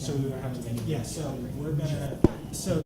So we would have to make it. Yeah. So we're gonna. So.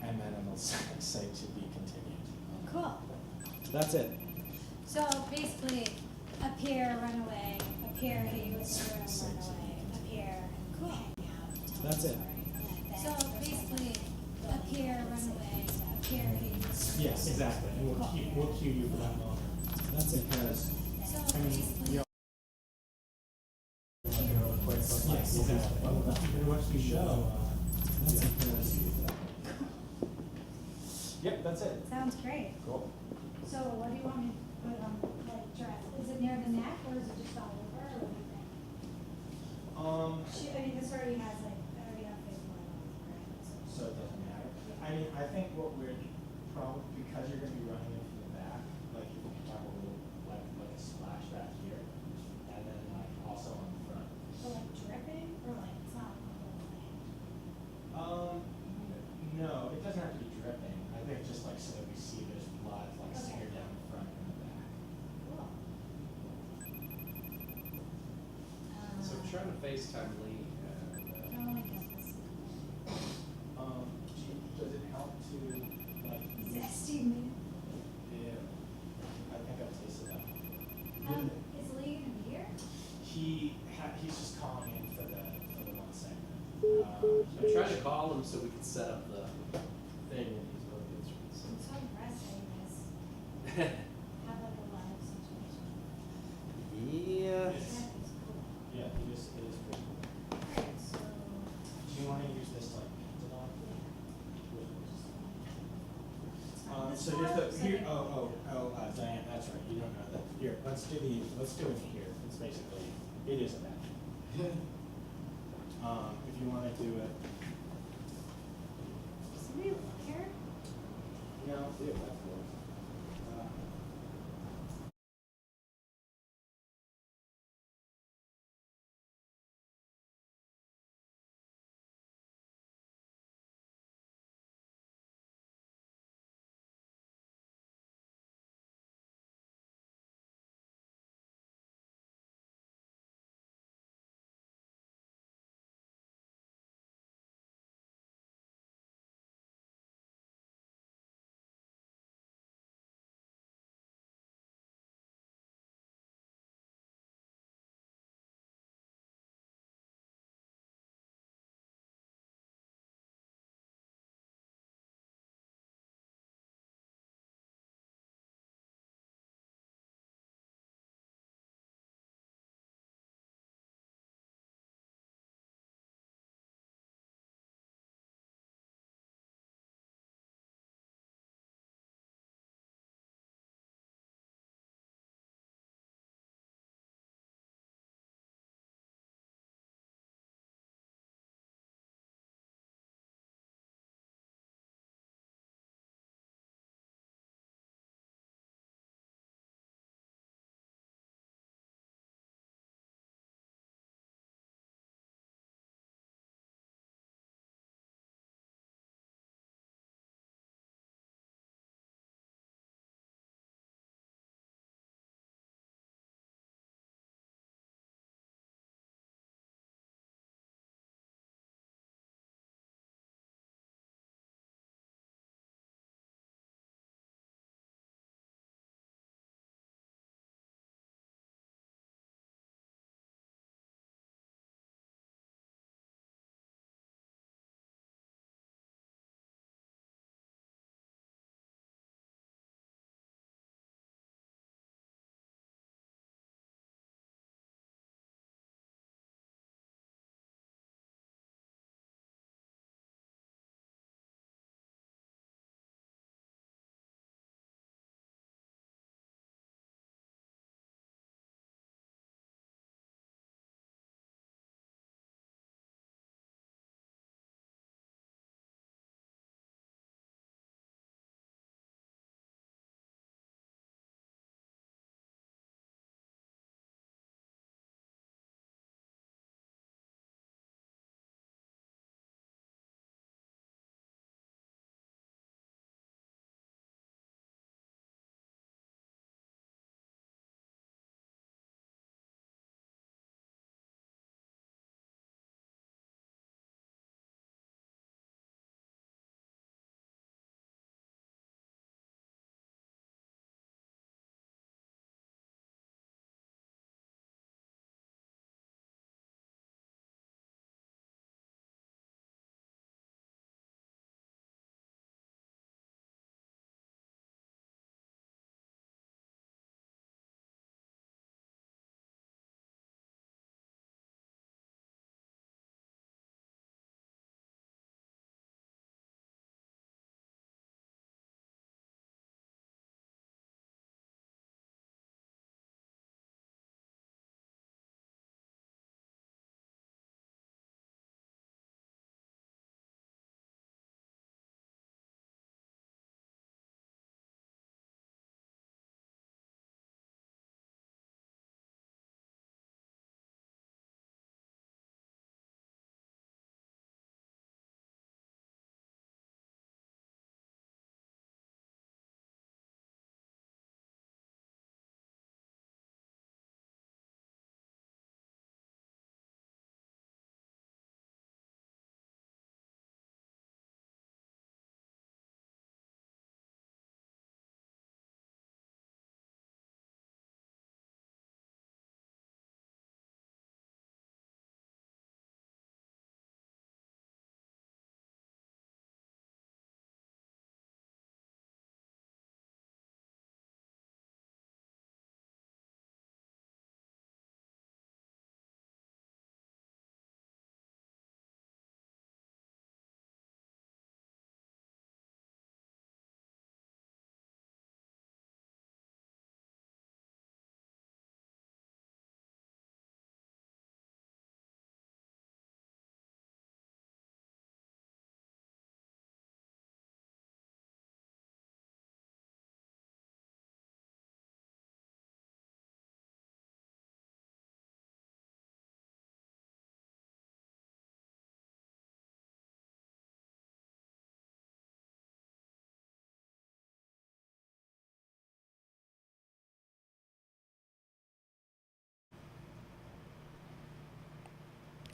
And then it'll say to be continued. Cool. That's it. So basically, up here, run away, up here, hit you with the room, run away, up here, cool. Hang out, tell That's a it. story. So basically, up here, run away, up here, hit you with the room. Yes, exactly. And we'll cue you for that moment. That's it. Because So I mean, basically, you yes, exactly. You watch the show. That's it. Yep, that's it. sounds great. Cool. So what do you want me to put on, like, dress? Is it near the neck or is it just all over, or what do you think? I mean, this already has like, I already have face line on, right? So it doesn't matter. I mean, I think what we're probably, because you're gonna be running it from the back, like you can have a little, like a splash back here, and then like also on the front. So like dripping, or like it's not the whole thing? No, it doesn't have to be dripping. I think just like so that we see there's blood like Okay. smeared down the front and the back. Cool. So I'm trying to FaceTime Lee I don't wanna get this. Does it help to like? Zesty man. Yeah. I think I've tasted that. Is Lee gonna be here? He's just calling in for the one segment. I'm trying to call him so we can set up the thing and he's both I'm instruments. so impressed that you guys have like a live situation. Yeah. Yes. That is cool. Yeah, it is pretty cool. Alright, so. Do you want to use this like paint it on? So here's the here. Diane, that's right. You don't know that. Here, let's do it here. It's basically it is a map. If you want to do it. Somebody look here? No, yeah, that's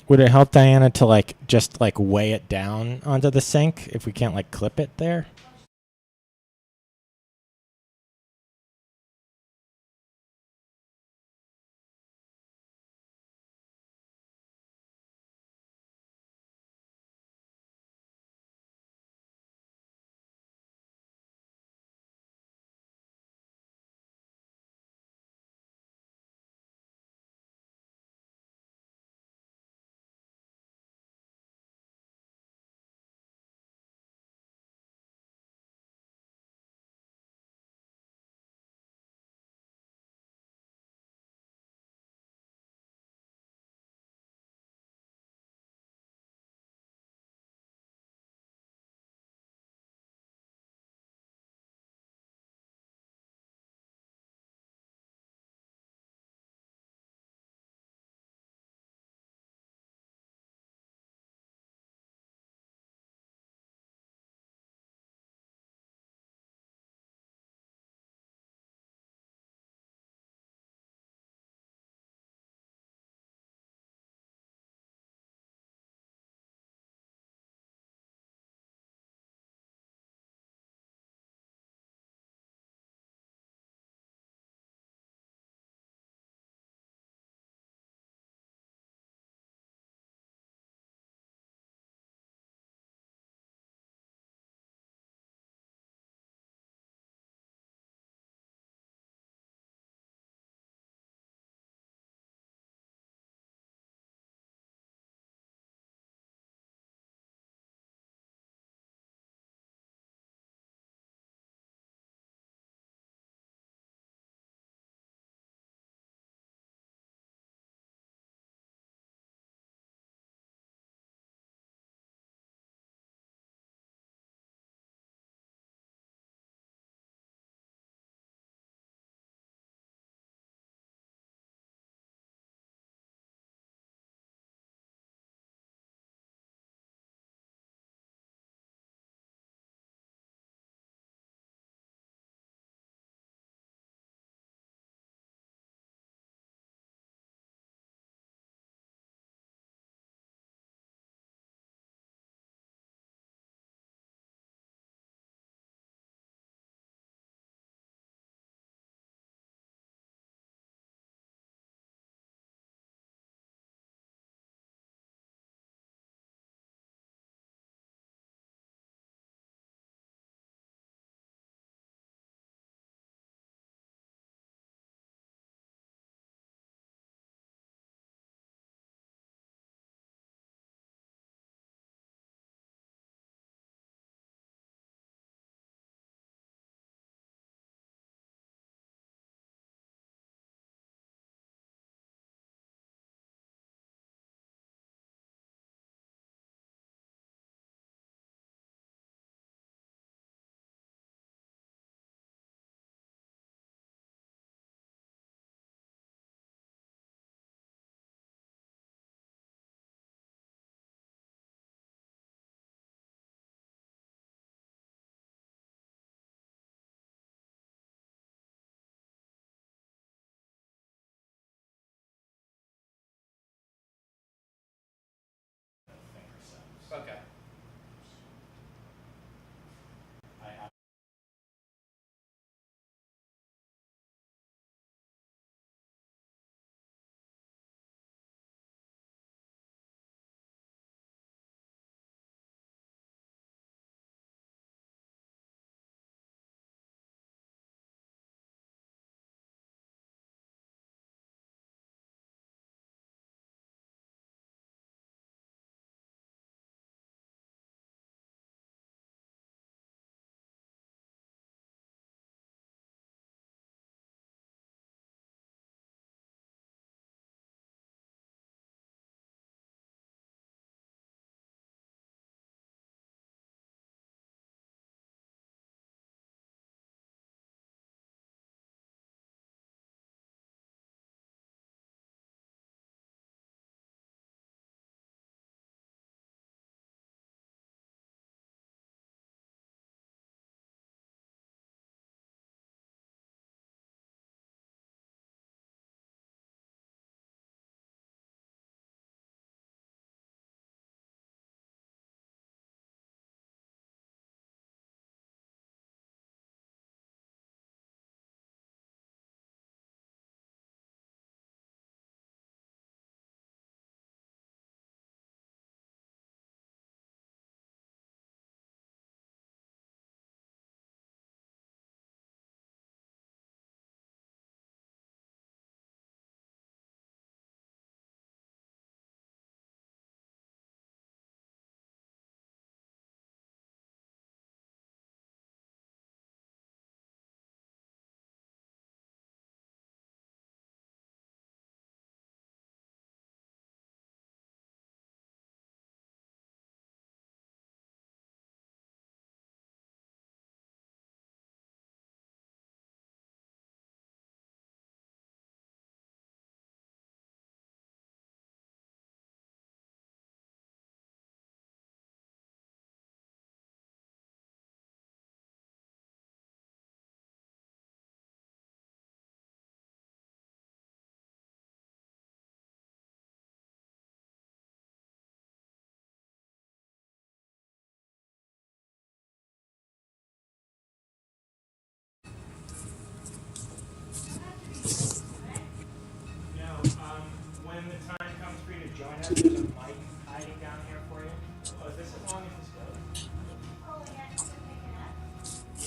Would it help, Diana, to like just like weigh it down onto the sink if we can't like clip it there?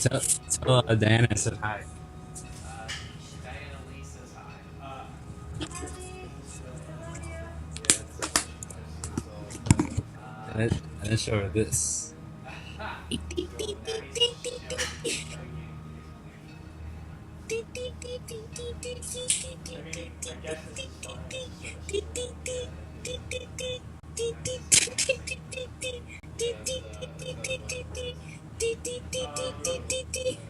Tell Diana I said hi. Diana Lee says hi. And then show her this. Aha! So now he's showing you I mean, I guess this is fine. It's sort of scary.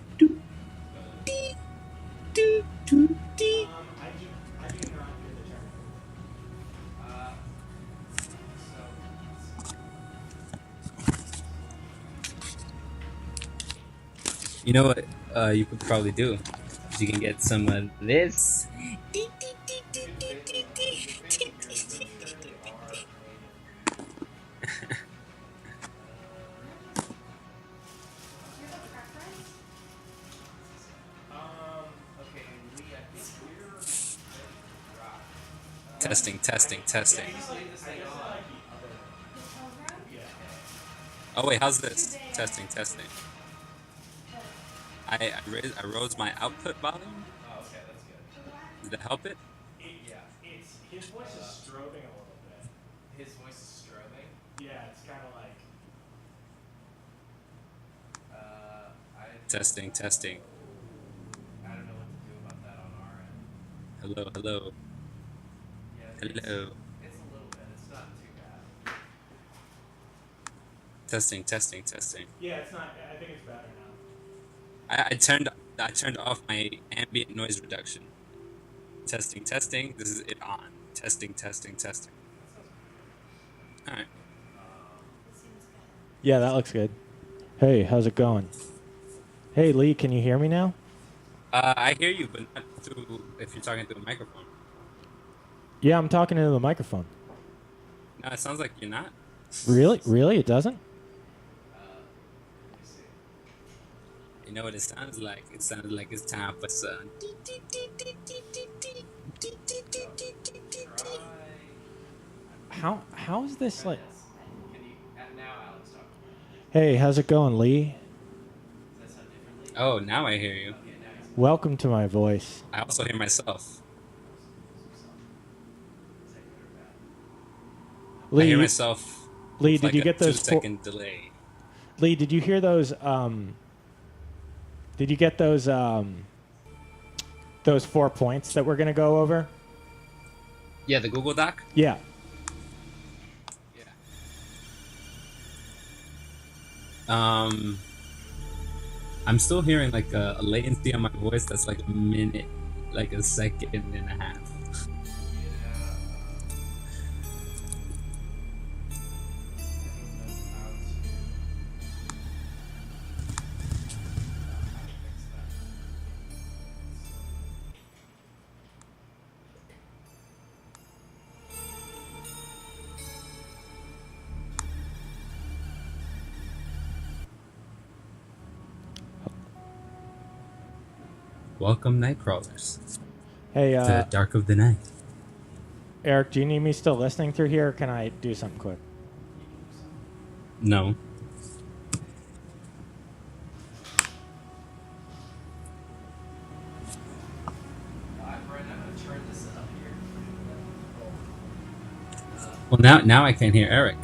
I do not hear the term. You know what? You could probably do. You can get some of this. Okay, Lee, I think we're rock. Testing, testing, testing. Just leave this thing on. Oh wait, how's this? Testing, testing. I rose my output volume. Oh, okay, that's good. Did that help it? Yeah. It's his voice is strobing a little bit. His voice is strobing. Yeah, it's kind of like. Testing, testing. I don't know what to do about that on our end. Hello, hello, Yeah, hello. It's a little bit. It's not too bad. Testing, testing, testing. Yeah, it's not. I think it's better now. I turned off my ambient noise reduction. Testing, testing. This is it on. Testing, testing, testing. All right. Yeah, that looks good. Hey, how's it going? Hey, Lee, can you hear me now? I hear you, but not through if you're talking through a microphone. Yeah, I'm talking into the microphone. No, it sounds like you're not. Really? Really? It doesn't? You know what it sounds like? It sounds like it's time for some. How is this like? Can you now, Alex, talk? Hey, how's it going, Lee? Does that sound differently? Oh, now I hear you. Okay, now he's Welcome to my voice. I also hear myself. Is that good or bad? I Lee, hear myself. Lee, with did like you a get those? 2-second delay. Lee, did you hear those? Did you get those 4 points that we're gonna go over? Yeah, the Google Doc. Yeah. Yeah. I'm still hearing like a latency on my voice that's like a minute, like a second and a half. Welcome, night crawlers, Hey, to the dark of the night. Eric, do you need me still listening through here, or can I do something quick? No. Brian, I'm going to turn this up here. Well, now I can hear Eric.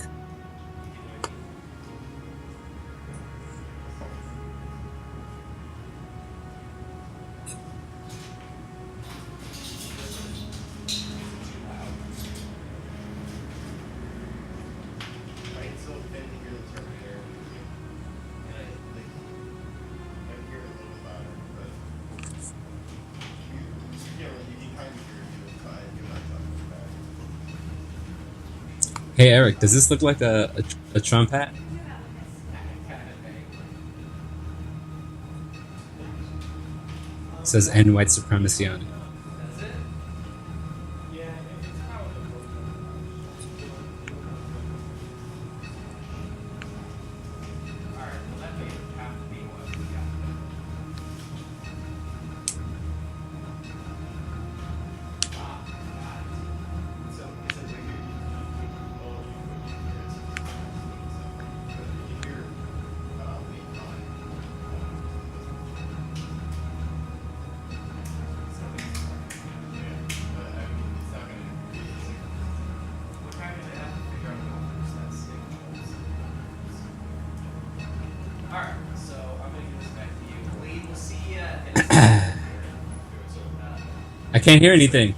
Hey Eric, does this look like a Trump hat? It says "End white supremacy" on it. That's it? Yeah, it's probably. Alright, well that may have to be what we got. So, is it weird? I can't hear anything.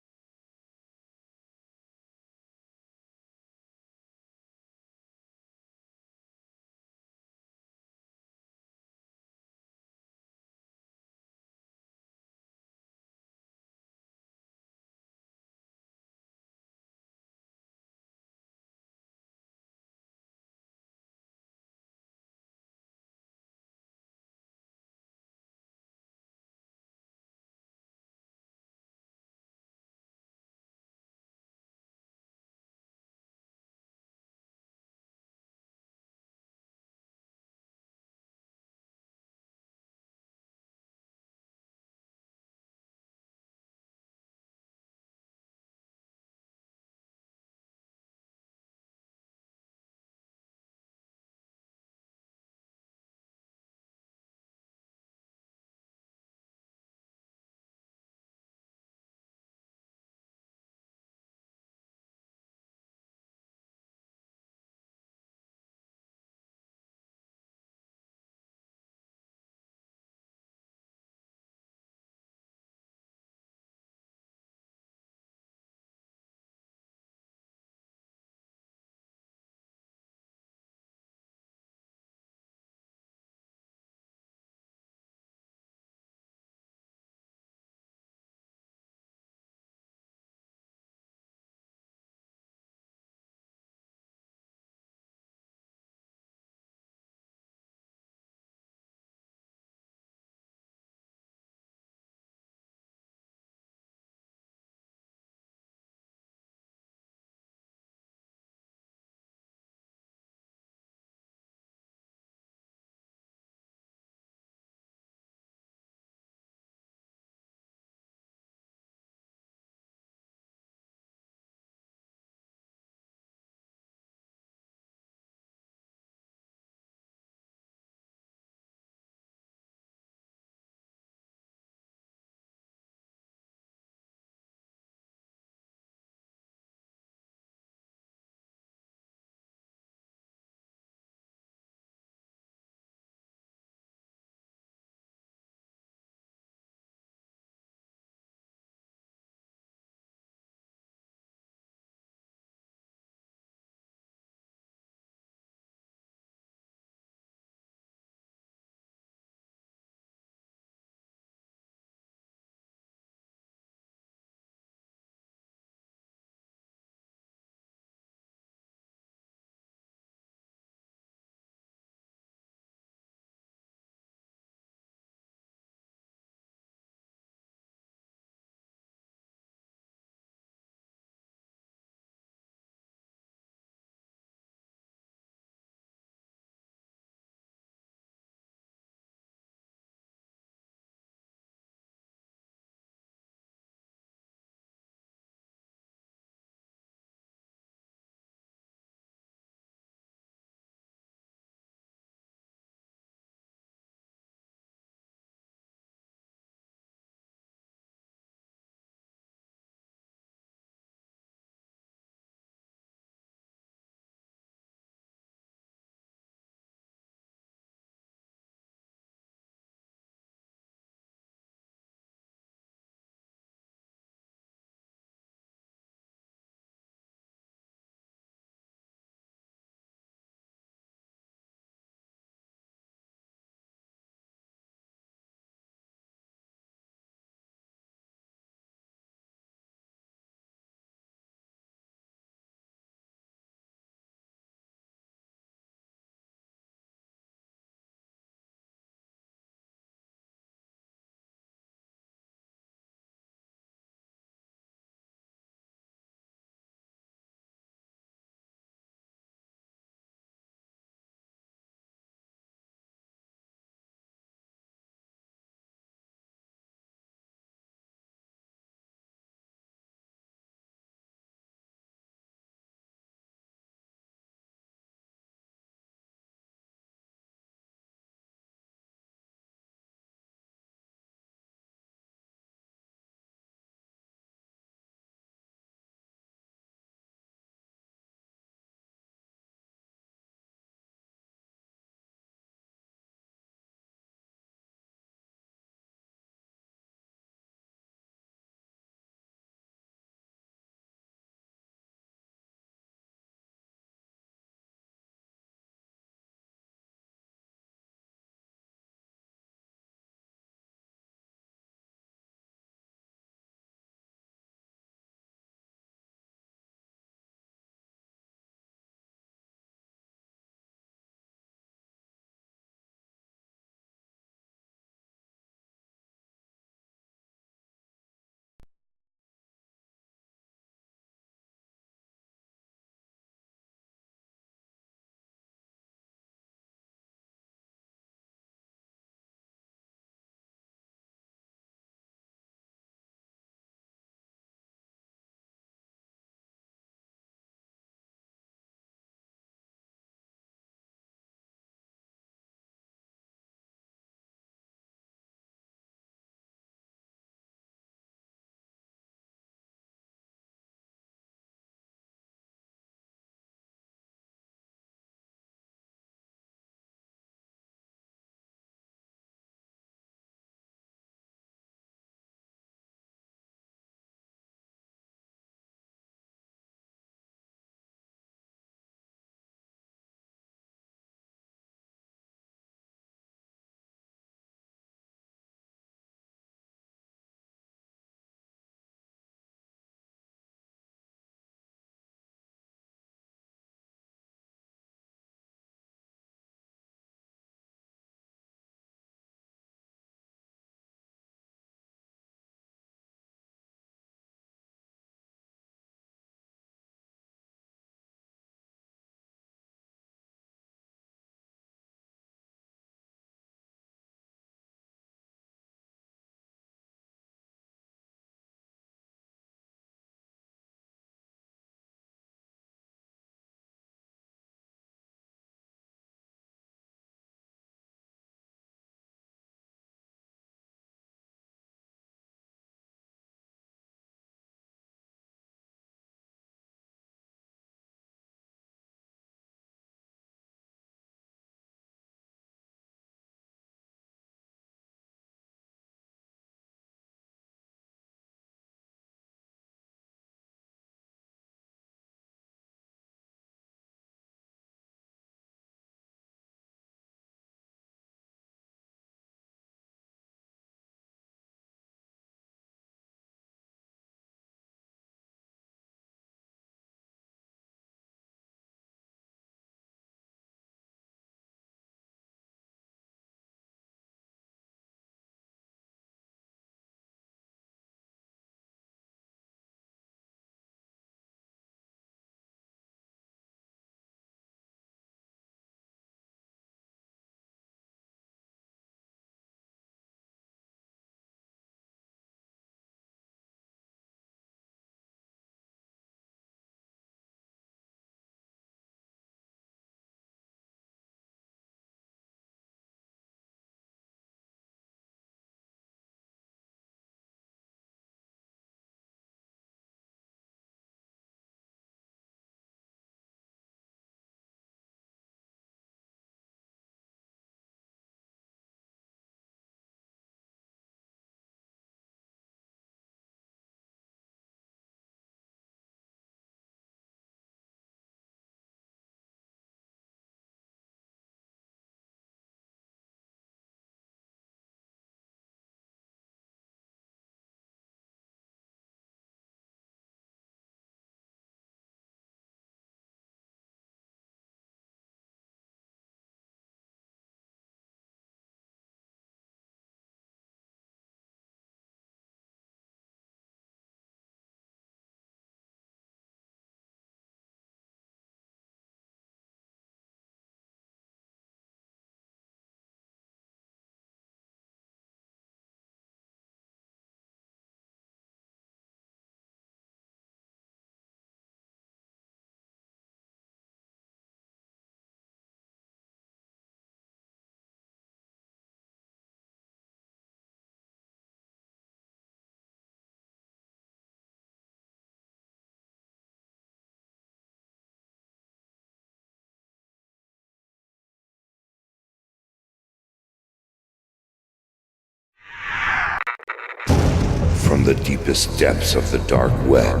the deepest depths of the dark web,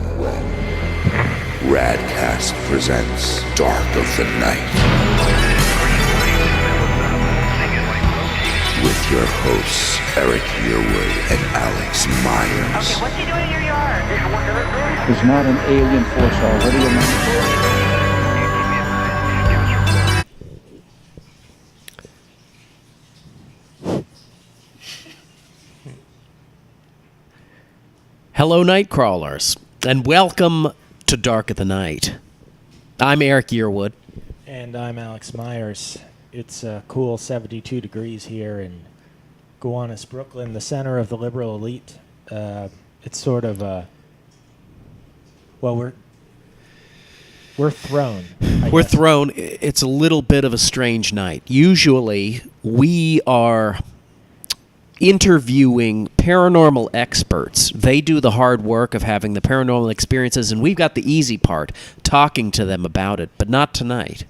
Radcast presents Dark of the Night. With your hosts, Eric Yearwood and Alex Myers. Okay, what's he doing in your yard? There's not an alien force already among Hello, night crawlers, and welcome to Dark of the Night. I'm Eric Yearwood. And I'm Alex Myers. It's a cool 72 degrees here in Gowanus, Brooklyn, the center of the liberal elite. It's sort of well, we're thrown. We're thrown. It's a little bit of a strange night. Usually, we are interviewing paranormal experts. They do the hard work of having the paranormal experiences, and we've got the easy part, talking to them about it, but not tonight.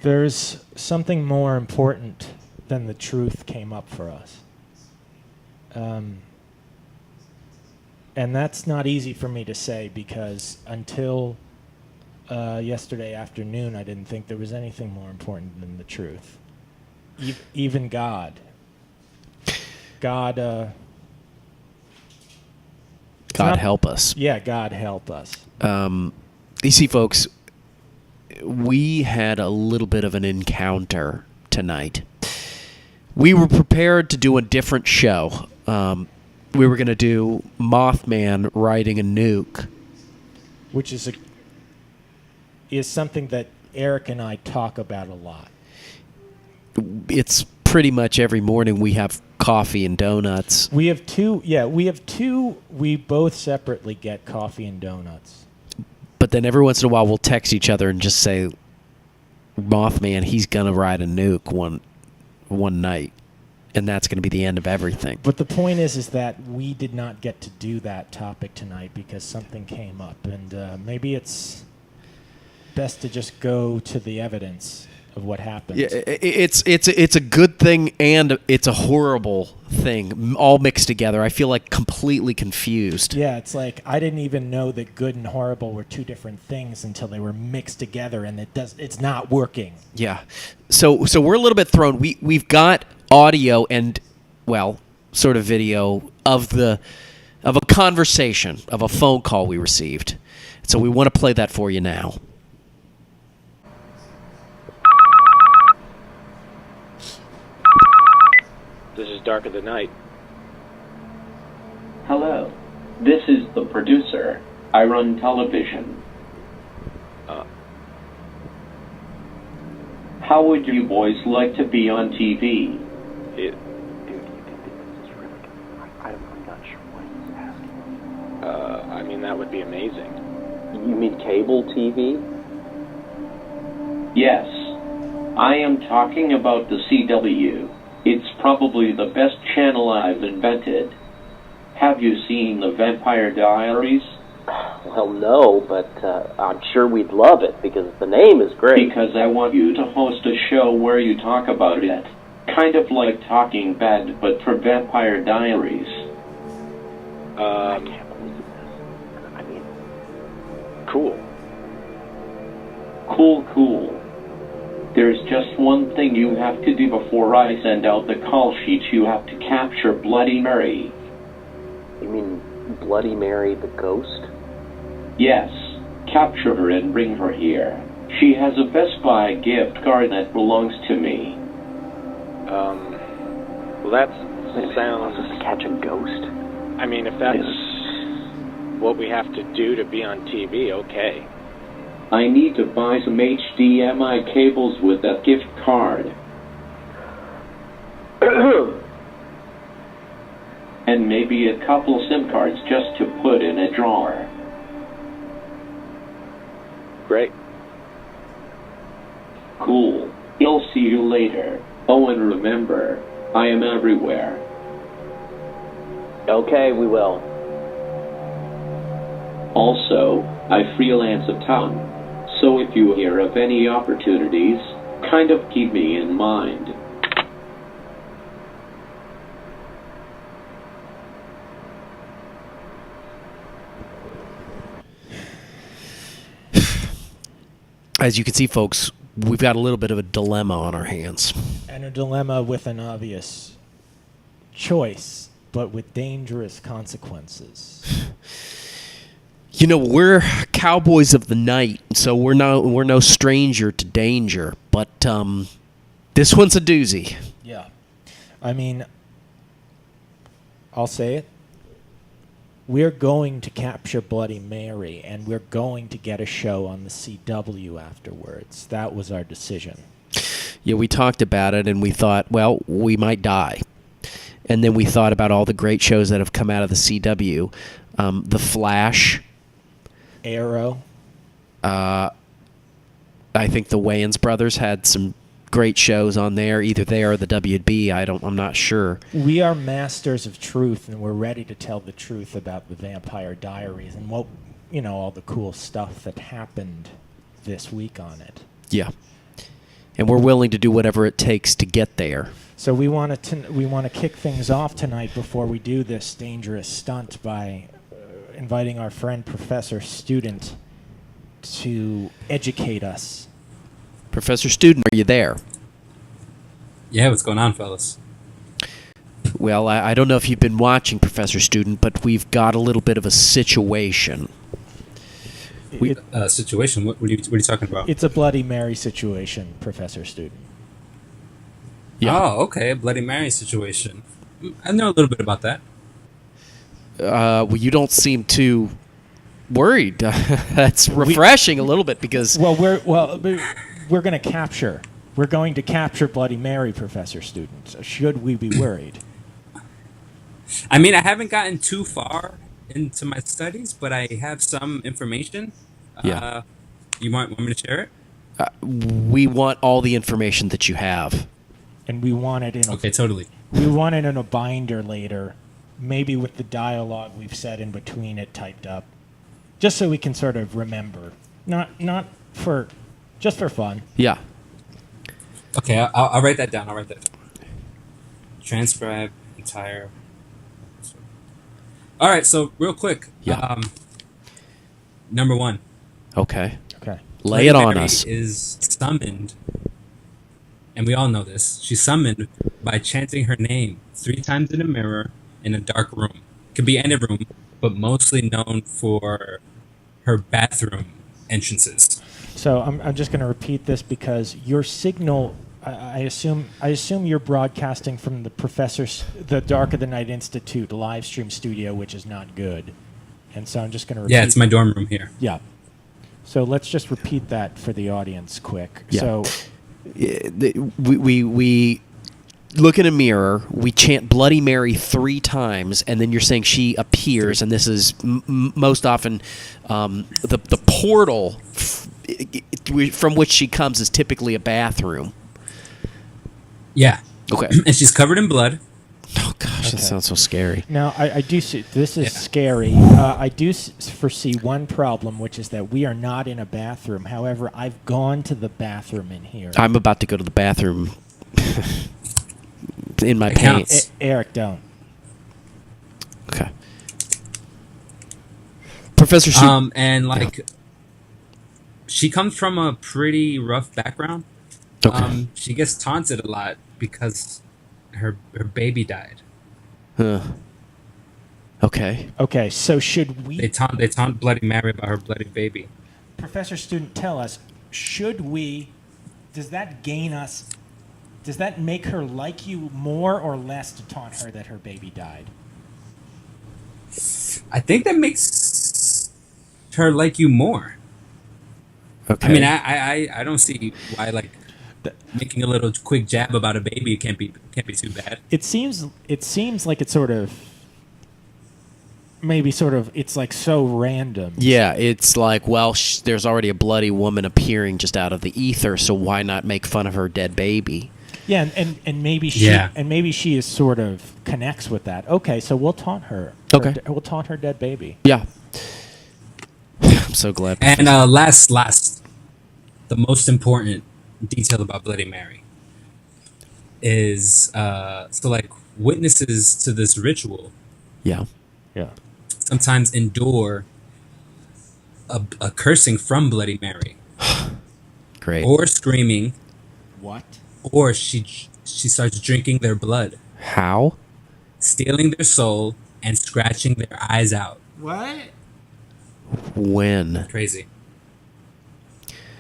There's something more important than the truth came up for us. And that's not easy for me to say because until yesterday afternoon, I didn't think there was anything more important than the truth. Even God. God help us. Yeah, God help us. You see, folks, we had a little bit of an encounter tonight. We were prepared to do a different show. We were going to do Mothman riding a nuke. Which is something that Eric and I talk about a lot. It's pretty much every morning we have coffee and donuts. We have two. We both separately get coffee and donuts. But then every once in a while we'll text each other and just say, Mothman, he's going to ride a nuke one night. And that's going to be the end of everything. But the point is that we did not get to do that topic tonight because something came up. And maybe it's best to just go to the evidence of what happened. Yeah, it's a good thing and it's a horrible thing, all mixed together. I feel like completely confused. Yeah, it's like I didn't even know that good and horrible were two different things until they were mixed together, and it's not working. Yeah, so we're a little bit thrown. We've got audio and, well, sort of video of a conversation, of a phone call we received. So we want to play that for you now. This is Dark of the Night. Hello, this is the producer. I run television. How would you boys like to be on TV? I'm not sure what he's asking. I mean, that would be amazing. You mean cable TV? Yes, I am talking about the CW. It's probably the best channel I've invented. Have you seen the Vampire Diaries? Well, no, but I'm sure we'd love it because the name is great. Because I want you to host a show where you talk about it. Kind of like Talking Bad, but for Vampire Diaries. I can't believe this. I mean, Cool. Cool. There's just one thing you have to do before I send out the call sheet. You have to capture Bloody Mary. you mean Bloody Mary the ghost? Yes. Capture her and bring her here. She has a Best Buy gift card that belongs to me. Well, that sounds... To catch a ghost? I mean, if that's what we have to do to be on TV, okay. I need to buy some HDMI cables with that gift card. And maybe a couple SIM cards just to put in a drawer. Great. Cool. I'll see you later. Oh, and remember, I am everywhere. Okay, we will. Also, I freelance a ton, so if you hear of any opportunities, kind of keep me in mind. as you can see, folks, we've got a little bit of a dilemma on our hands. And a dilemma with an obvious choice, but with dangerous consequences. You know, we're cowboys of the night, so we're no stranger to danger. But this one's a doozy. Yeah. I mean, I'll say it. We're going to capture Bloody Mary, and we're going to get a show on the CW afterwards. That was our decision. Yeah, we talked about it, and we thought, well, we might die. And then we thought about all the great shows that have come out of the CW. The Flash. Arrow. I think the Wayans brothers had some great shows on there, either they or the WB. I'm not sure. We are masters of truth, and we're ready to tell the truth about the Vampire Diaries and all the cool stuff that happened this week on it. Yeah, and we're willing to do whatever it takes to get there. So we want to kick things off tonight before we do this dangerous stunt by inviting our friend Professor Student to educate us. Professor Student, are you there? Yeah, what's going on, fellas? Well, I don't know if you've been watching, Professor Student, but we've got a little bit of a situation. Situation? What are you talking about? It's a Bloody Mary situation, Professor Student. Yeah. Oh, okay, a Bloody Mary situation. I know a little bit about that. Well, you don't seem too worried. That's refreshing a little bit because... We're going to capture. We're going to capture Bloody Mary, Professor Student. So should we be worried? I mean, I haven't gotten too far into my studies, but I have some information. Yeah. You want me to share it? We want all the information that you have. And we want it in totally. We want it in a binder later, maybe with the dialogue we've said in between it typed up, just so we can sort of remember. Just for fun. Yeah. Okay, I'll write that down. Transcribe entire. All right, so real quick. Yeah. Number one. Okay. Okay. Lay it on Mary us. Is summoned, and we all know this. She's summoned by chanting her name 3 times in a mirror in a dark room. Could be any room, but mostly known for her bathroom entrances. So I'm just going to repeat this because your signal. I assume you're broadcasting from the Dark of the Night Institute live stream studio, which is not good. And so I'm just going to repeat. Yeah, it's my dorm room here. Yeah. So let's just repeat that for the audience quick. Yeah. So we look in a mirror, we chant Bloody Mary 3 times, and then you're saying she appears, and this is most often the portal from which she comes is typically a bathroom. Yeah. Okay. And she's covered in blood. Oh, gosh, that sounds so scary. Now, I do see, this is scary. I do foresee one problem, which is that we are not in a bathroom. However, I've gone to the bathroom in here. I'm about to go to the bathroom in my pants. Eric, don't. Okay. Professor Shu. And she comes from a pretty rough background. Okay. She gets taunted a lot because her baby died. Okay. Okay, so should we... They taunt Bloody Mary about her bloody baby. Professor Student, tell us, should we... Does that gain us... Does that make her like you more or less to taunt her that her baby died? I think that makes her like you more. Okay. I mean, I don't see why making a little quick jab about a baby can't be too bad. It seems like it's sort of it's like so random. Yeah, it's like, well, there's already a bloody woman appearing just out of the ether, so why not make fun of her dead baby? Yeah, and maybe she is sort of connects with that. Okay, so we'll taunt her. Okay. We'll taunt her dead baby. Yeah. I'm so glad. And last, the most important detail about Bloody Mary is witnesses to this ritual. Yeah. Yeah. Sometimes endure a cursing from Bloody Mary. Great. or screaming, What? or she starts drinking their blood, How? stealing their soul, and scratching their eyes out. What? When? Crazy.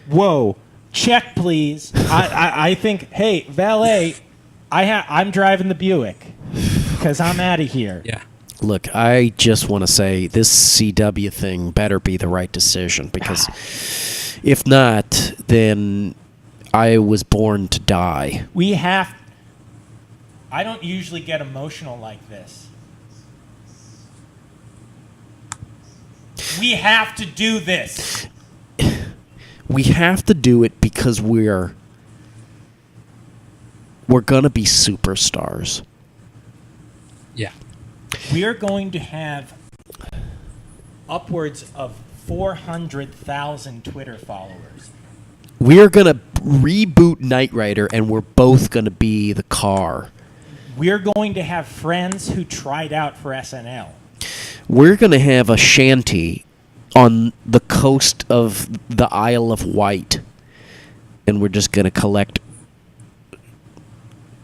Whoa. Check, please. I think, hey, valet, I'm driving the Buick because I'm out of here. Yeah. Look, I just want to say this CW thing better be the right decision, because if not, then I was born to die. I don't usually get emotional like this. We have to do this. We have to do it because we're gonna be superstars. Yeah. We are going to have upwards of 400,000 Twitter followers. We're gonna reboot Knight Rider, and we're both gonna be the car. We're going to have friends who tried out for SNL. We're gonna have a shanty on the coast of the Isle of Wight, and we're just gonna collect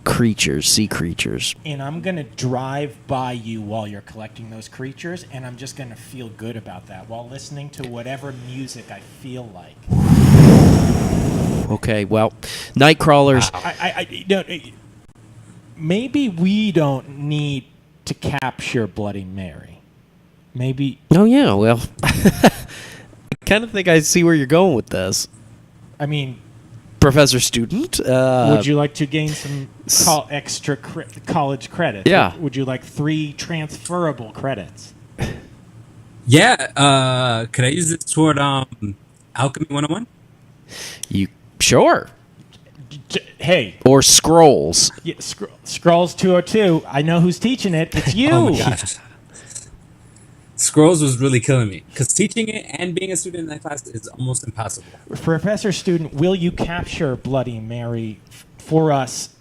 creatures, sea creatures. And I'm going to drive by you while you're collecting those creatures, and I'm just going to feel good about that while listening to whatever music I feel like. Okay, well, Nightcrawlers. Maybe we don't need to capture Bloody Mary. Maybe. Oh yeah, well, I kind of think I see where you're going with this, I mean, Professor Student. would you like to gain some extra college credits? Yeah. Would you like 3 transferable credits? Yeah. Could I use this toward Alchemy 101? You sure? Hey. Or Scrolls. Yeah, Scrolls 202. I know who's teaching it. It's you. Oh my gosh. Scrolls was really killing me because teaching it and being a student in that class is almost impossible. Professor Student, will you capture Bloody Mary for us?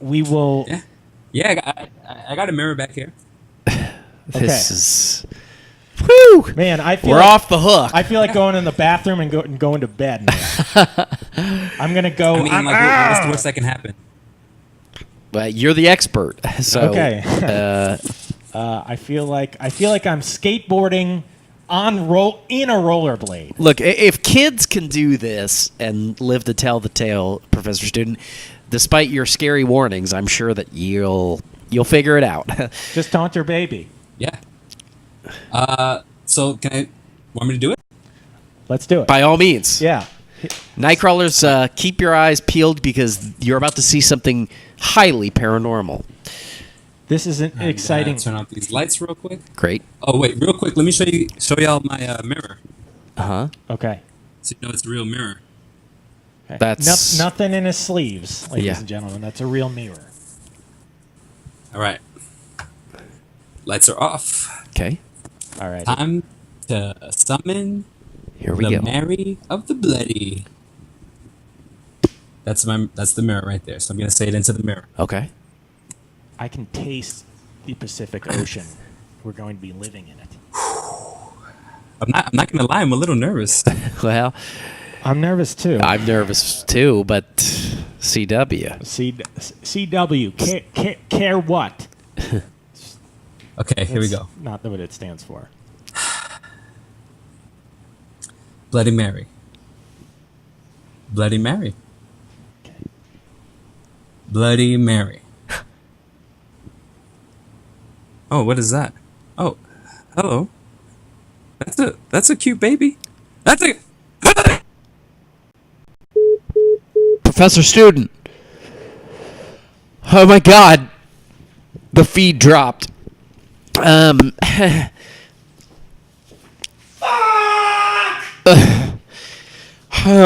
We will. Yeah. Yeah, I got a mirror back here. This is. Whew! Man, I feel we're off the hook. I feel like going in the bathroom and going to bed now. I'm gonna go. I mean, what's the worst that can happen? Well, you're the expert. So, okay. I feel like I'm skateboarding in a rollerblade. Look, if kids can do this and live to tell the tale, Professor Student, despite your scary warnings, I'm sure that you'll figure it out. Just taunt your baby. Yeah. So want me to do it? Let's do it. By all means. Yeah. Nightcrawlers, keep your eyes peeled because you're about to see something highly paranormal. This is an exciting. Turn off these lights real quick. Great. Oh wait, real quick. Let me show y'all my mirror. Okay. So you know it's a real mirror. Okay. That's nothing in his sleeves, ladies Yeah. and gentlemen. That's a real mirror. All right. Lights are off. Okay. All right. Time to summon Here we the go. Mary of the Bloody. That's the mirror right there. So I'm gonna say it into the mirror. Okay. I can taste the Pacific Ocean. We're going to be living in it. I'm not gonna lie. I'm a little nervous. Well, I'm nervous too. I'm nervous too, but CW. CW. Care what? Okay, here we That's go. Not what it stands for. Bloody Mary. Bloody Mary. Bloody Mary. Oh, what is that? Oh, hello. That's a cute baby. That's a Professor Student. Oh my God. The feed dropped. Oh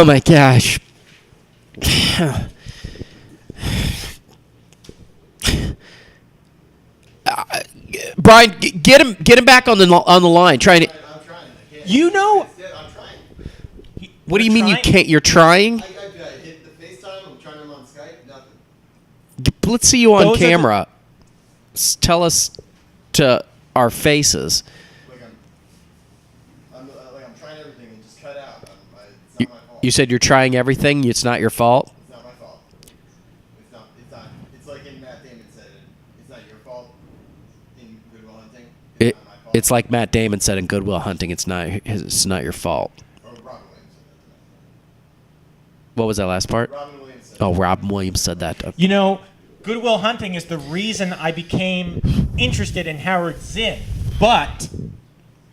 my gosh. Brian, get him back on the line. Trying to. I'm trying. I can't. You know. I'm trying. What do you mean you can't? You're trying? I hit the FaceTime. I'm trying him on Skype. Nothing. Let's see you on Those are camera. Tell us to our faces. Like I'm trying everything and just cut out. It's not my fault. fault. You said you're trying everything. It's not your fault. It's not my fault. It's not. It's not. It's like in Matt Damon said it. It's not your fault. In Good Will Hunting, it's not my fault. It's like Matt Damon said in Good Will Hunting. It's not your fault. Or Robin Williams said What was that last part? that. Robin Williams said Oh, Robin Williams said that. You know, Good Will Hunting is the reason I became interested in Howard Zinn. But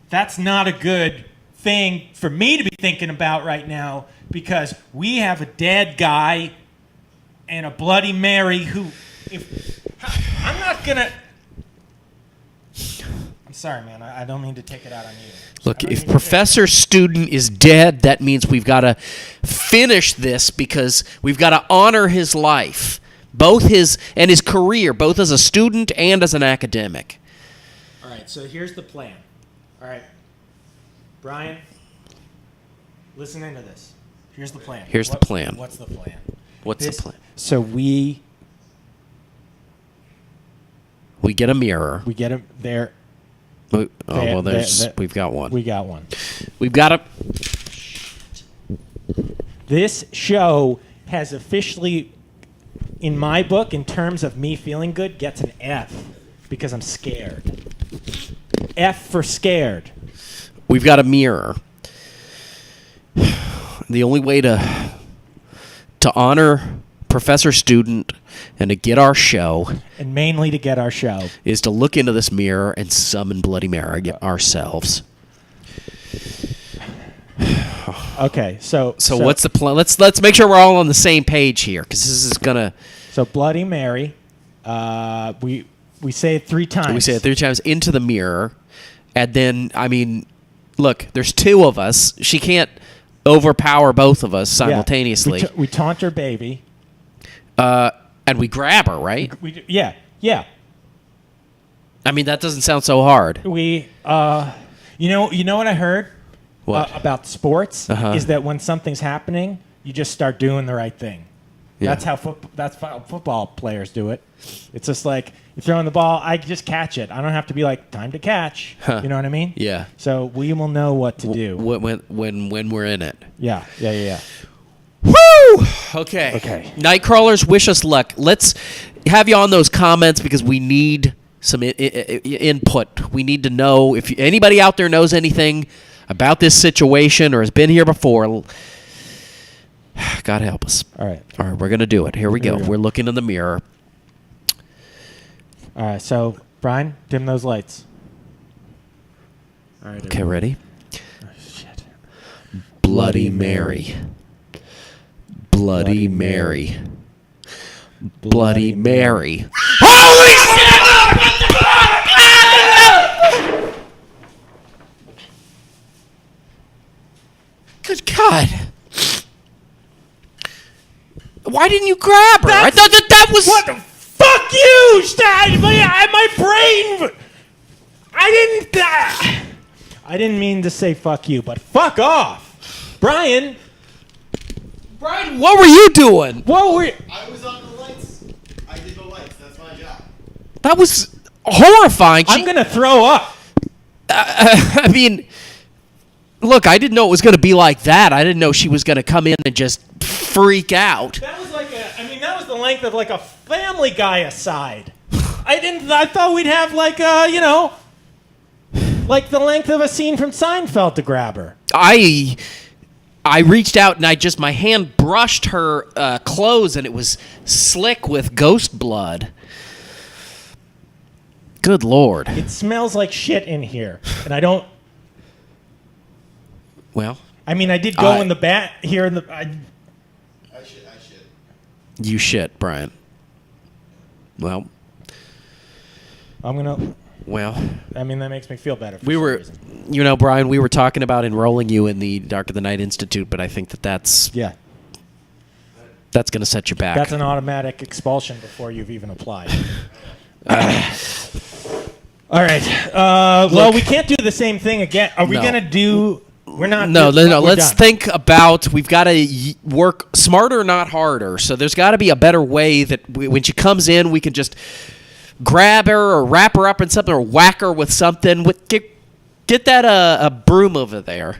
that's not a good thing for me to be thinking about right now because we have a dead guy and a Bloody Mary who, if I'm not gonna. I'm sorry, man. I don't mean to take it out on you. Look, if Professor Student is dead, that means we've got to finish this because we've got to honor his life, both his career, both as a student and as an academic. All right, so here's the plan. All right, Brian, listen into this. Here's the plan. Here's the plan. What's the plan? What's the plan? So we get a mirror. get him there. We've got one. We got one. We've got a. This show has officially, in my book, in terms of me feeling good, gets an F because I'm scared. F for scared. We've got a mirror. The only way to honor Professor Student and to get our show, And mainly to get our show. is to look into this mirror and summon Bloody Mary ourselves. Okay, so what's the plan? Let's make sure we're all on the same page here, because this is gonna. So Bloody Mary, we say it 3 times. We say it 3 times into the mirror, and then look, there's 2 of us. She can't overpower both of us simultaneously. We taunt her baby. And we grab her, right? Yeah. That doesn't sound so hard. You know what I heard? What? About sports Uh-huh. is that when something's happening, you just start doing the right thing. Yeah. That's how football players do it. It's just like you're throwing the ball, I just catch it. I don't have to be like time to catch. Huh. You know what I mean? Yeah. So we will know what to do. When we're in it. Yeah. Woo! Okay. Okay. Nightcrawlers, wish us luck. Let's have you on those comments because we need some input. We need to know if anybody out there knows anything about this situation or has been here before. God help us. All right. We're going to do it. Here we go. we go. We're looking in the mirror. All right. So, Brian, dim those lights. All right. Okay, ready? Oh, shit. Bloody Mary. Bloody Mary. Bloody Mary. Holy shit! Good God. Why didn't you grab her? I thought that was... What the fuck you, Stan? My brain... I didn't mean to say fuck you, but fuck off. Brian, what were you doing? what were you... I was on the lights. I did the lights. That's my job. That was horrifying. I'm going to throw up. Look, I didn't know it was going to be like that. I didn't know she was going to come in and just freak out. That was that was the length of like a Family Guy aside. I thought we'd have like the length of a scene from Seinfeld to grab her. I reached out and my hand brushed her clothes and it was slick with ghost blood. Good Lord. It smells like shit in here, and I don't... Well... I did go in the bat here in the... I shit. You shit, Brian. Well... I'm going to... Well... that makes me feel better. Brian, we were talking about enrolling you in the Dark of the Night Institute, but I think that's... Yeah. That's going to set you back. That's an automatic expulsion before you've even applied. All right. Well, we can't do the same thing again. Are we going to do... We're not... No. we're Let's done. think about... We've got to work smarter, not harder. So there's got to be a better way that when she comes in, we can just grab her or wrap her up in something or whack her with something. Get that a broom over there.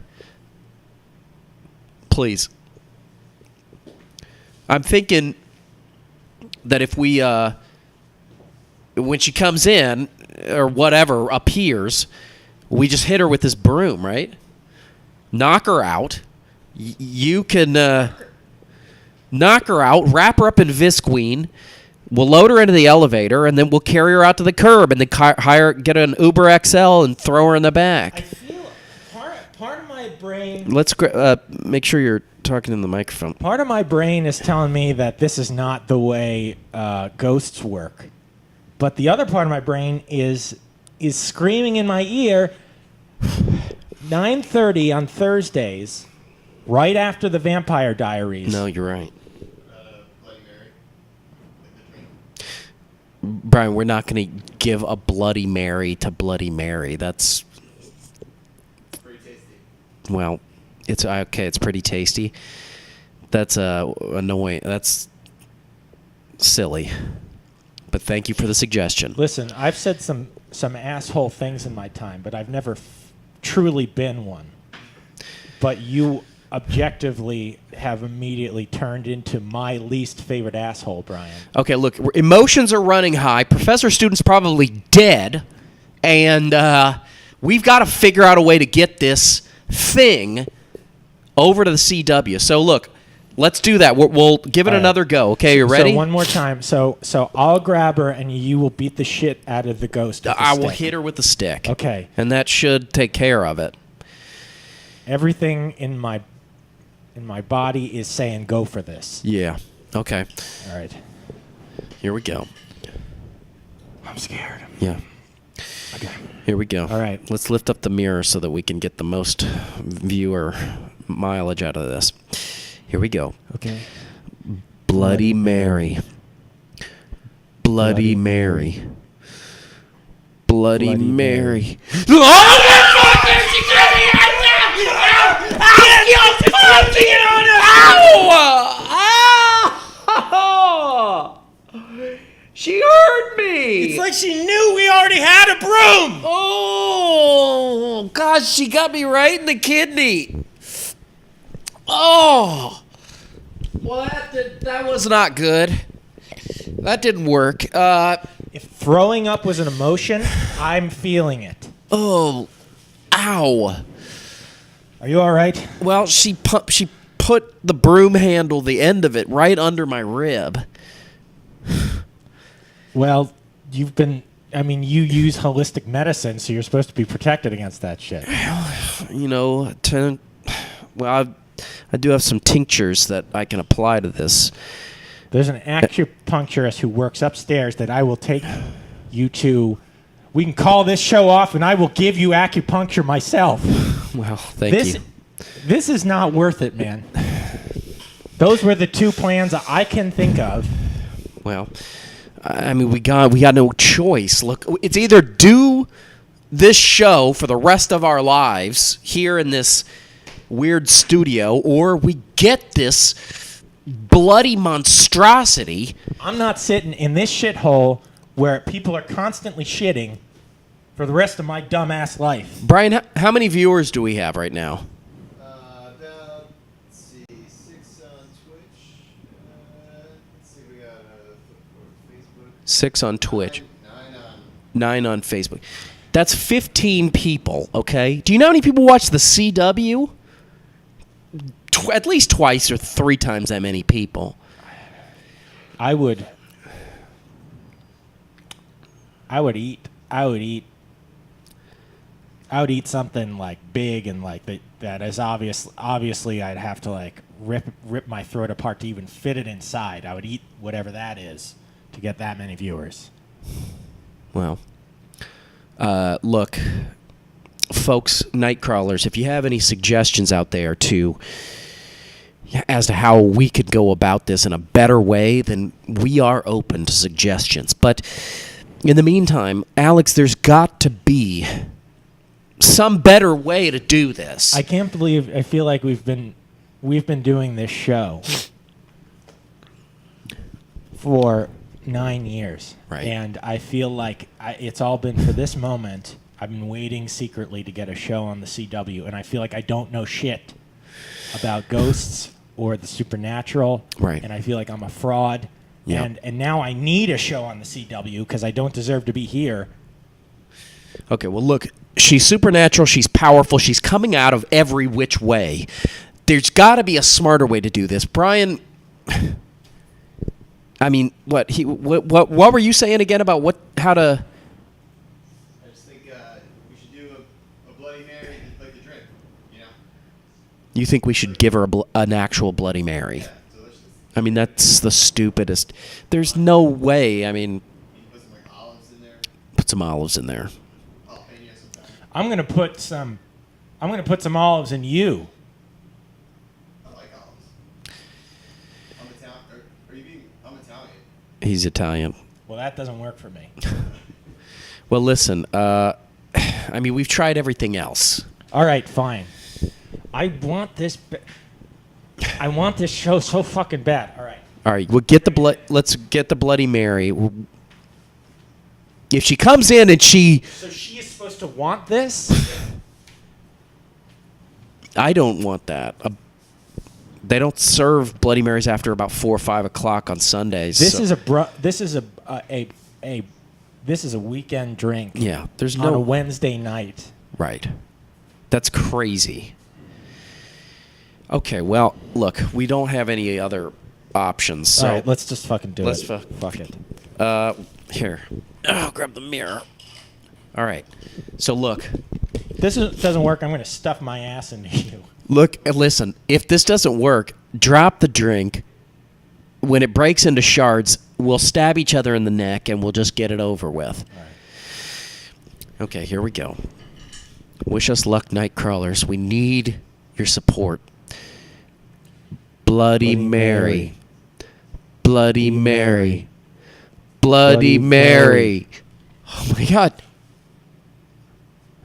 Please. I'm thinking that if we, when she comes in or whatever appears, we just hit her with this broom, right? Knock her out. You can knock her out, wrap her up in Visqueen. We'll load her into the elevator, and then we'll carry her out to the curb, and then get an Uber XL and throw her in the I back. feel part of my brain. Let's make sure you're talking in the microphone. Part of my brain is telling me that this is not the way ghosts work, but the other part of my brain is screaming in my ear. 9:30 on Thursdays, right after the Vampire Diaries. No, you're right. Bloody Mary. Like the dream. Brian, we're not going to give a Bloody Mary to Bloody Mary. That's, Pretty tasty. well, it's okay. It's pretty tasty. That's annoying. That's silly. But thank you for the suggestion. Listen, I've said some asshole things in my time, but I've never truly been one. But you objectively have immediately turned into my least favorite asshole, Brian. Okay, look, emotions are running high. Professor Student's probably dead, and we've got to figure out a way to get this thing over to the CW. So look, let's do that. We'll give it another go. Okay, you ready? So one more time. So I'll grab her, and you will beat the shit out of the ghost. With the I will stick. hit her with the stick. Okay. And that should take care of it. Everything in my body is saying go for this. Yeah. Okay. All right. Here we go. I'm scared. Yeah. Okay. Here we go. All right. Let's lift up the mirror so that we can get the most viewer mileage out of this. Here we go. Okay. Bloody Mary. Bloody Mary. Bloody Mary. She heard me. It's like she knew we already had a broom. Oh, gosh, she got me right in the kidney. Oh. Well, that was not good. That didn't work. If throwing up was an emotion, I'm feeling it. Oh. Ow. Are you all right? Well, she put the broom handle, the end of it, right under my rib. Well, you use holistic medicine, so you're supposed to be protected against that shit. You know, I do have some tinctures that I can apply to this. There's an acupuncturist who works upstairs that I will take you to. We can call this show off, and I will give you acupuncture myself. Well, thank you. This is not worth it, man. Those were the two plans I can think of. Well, I mean, we got no choice. Look, it's either do this show for the rest of our lives here in this weird studio, or we get this bloody monstrosity. I'm not sitting in this shithole where people are constantly shitting for the rest of my dumbass life. Brian, how many viewers do we have right now? About, let's see, 6 on Twitch. Let's see, we got Facebook. 6 on Twitch. 9 on Facebook. That's 15 people, okay? Do you know how many people watch the CW? At least twice or 3 times that many people. I would eat something like big and like that is obviously I'd have to like rip my throat apart to even fit it inside. I would eat whatever that is to get that many viewers. Well, look, folks, Nightcrawlers, if you have any suggestions out there as to how we could go about this in a better way, then we are open to suggestions. But in the meantime, Alex, there's got to be some better way to do this. I can't believe I feel like we've been doing this show for 9 years. Right. And I feel like it's all been for this moment. I've been waiting secretly to get a show on the CW, and I feel like I don't know shit about ghosts or the supernatural. Right. And I feel like I'm a fraud. Yeah. And now I need a show on the CW because I don't deserve to be here. Okay, well, look, she's supernatural, she's powerful, she's coming out of every which way. There's got to be a smarter way to do this. Brian, I mean, what were you saying again about how to... I just think we should do a Bloody Mary and like the drink, you know? You think we should give her an actual Bloody Mary? Yeah, delicious. I mean, that's the stupidest. There's no way. I mean, You can put some like olives in there, put some olives in there. jalapeno sometimes. I'm gonna put some olives in you. I like olives. I'm Italian. Are you being? I'm Italian. He's Italian. Well, that doesn't work for me. Well, listen, I mean, we've tried everything else. All right, fine. I want this show so fucking bad. All right. All right, let's get the Bloody Mary. If she comes in and So she is supposed to want this? I don't want that. They don't serve Bloody Marys after about 4 or 5 o'clock on Sundays. This so- is a weekend drink. Yeah, there's on a no Wednesday night. right. That's crazy. Okay, well, look, we don't have any other options. So All right, let's just fucking do let's it. Fuck it. Here. Oh, grab the mirror. All right. So look, Doesn't work. I'm going to stuff my ass into you. listen. If this doesn't work, drop the drink. When it breaks into shards, we'll stab each other in the neck and we'll just get it over with. All right. Okay, here we go. Wish us luck, night crawlers. We need your support. Bloody Mary. Bloody Mary. Bloody Mary. Oh my God.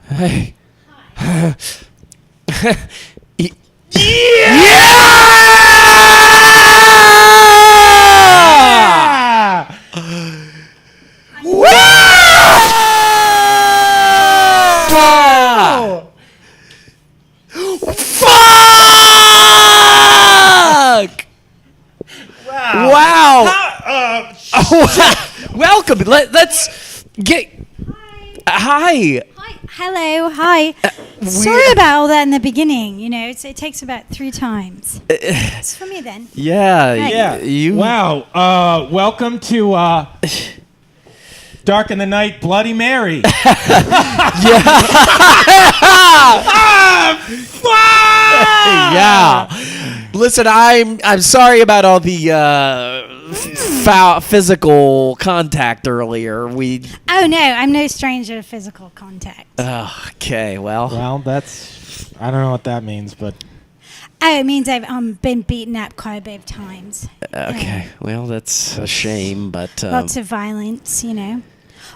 Hey. Yeah! Wow! Fuck! Wow! Welcome. Let's get. Hi. Hi. Hello. Hi. Sorry about all that in the beginning. You know, it takes about 3 times. It's for me then. Yeah. Yeah. You. Wow. Welcome to Dark in the Night, Bloody Mary. Yeah. Listen, I'm sorry about all the physical contact earlier. Oh no, I'm no stranger to physical contact. Okay. Well. Well, I don't know what that means, but Oh, it means I've been beaten up quite a bit of times. Okay. Well, that's a shame, but Lots of violence, you know.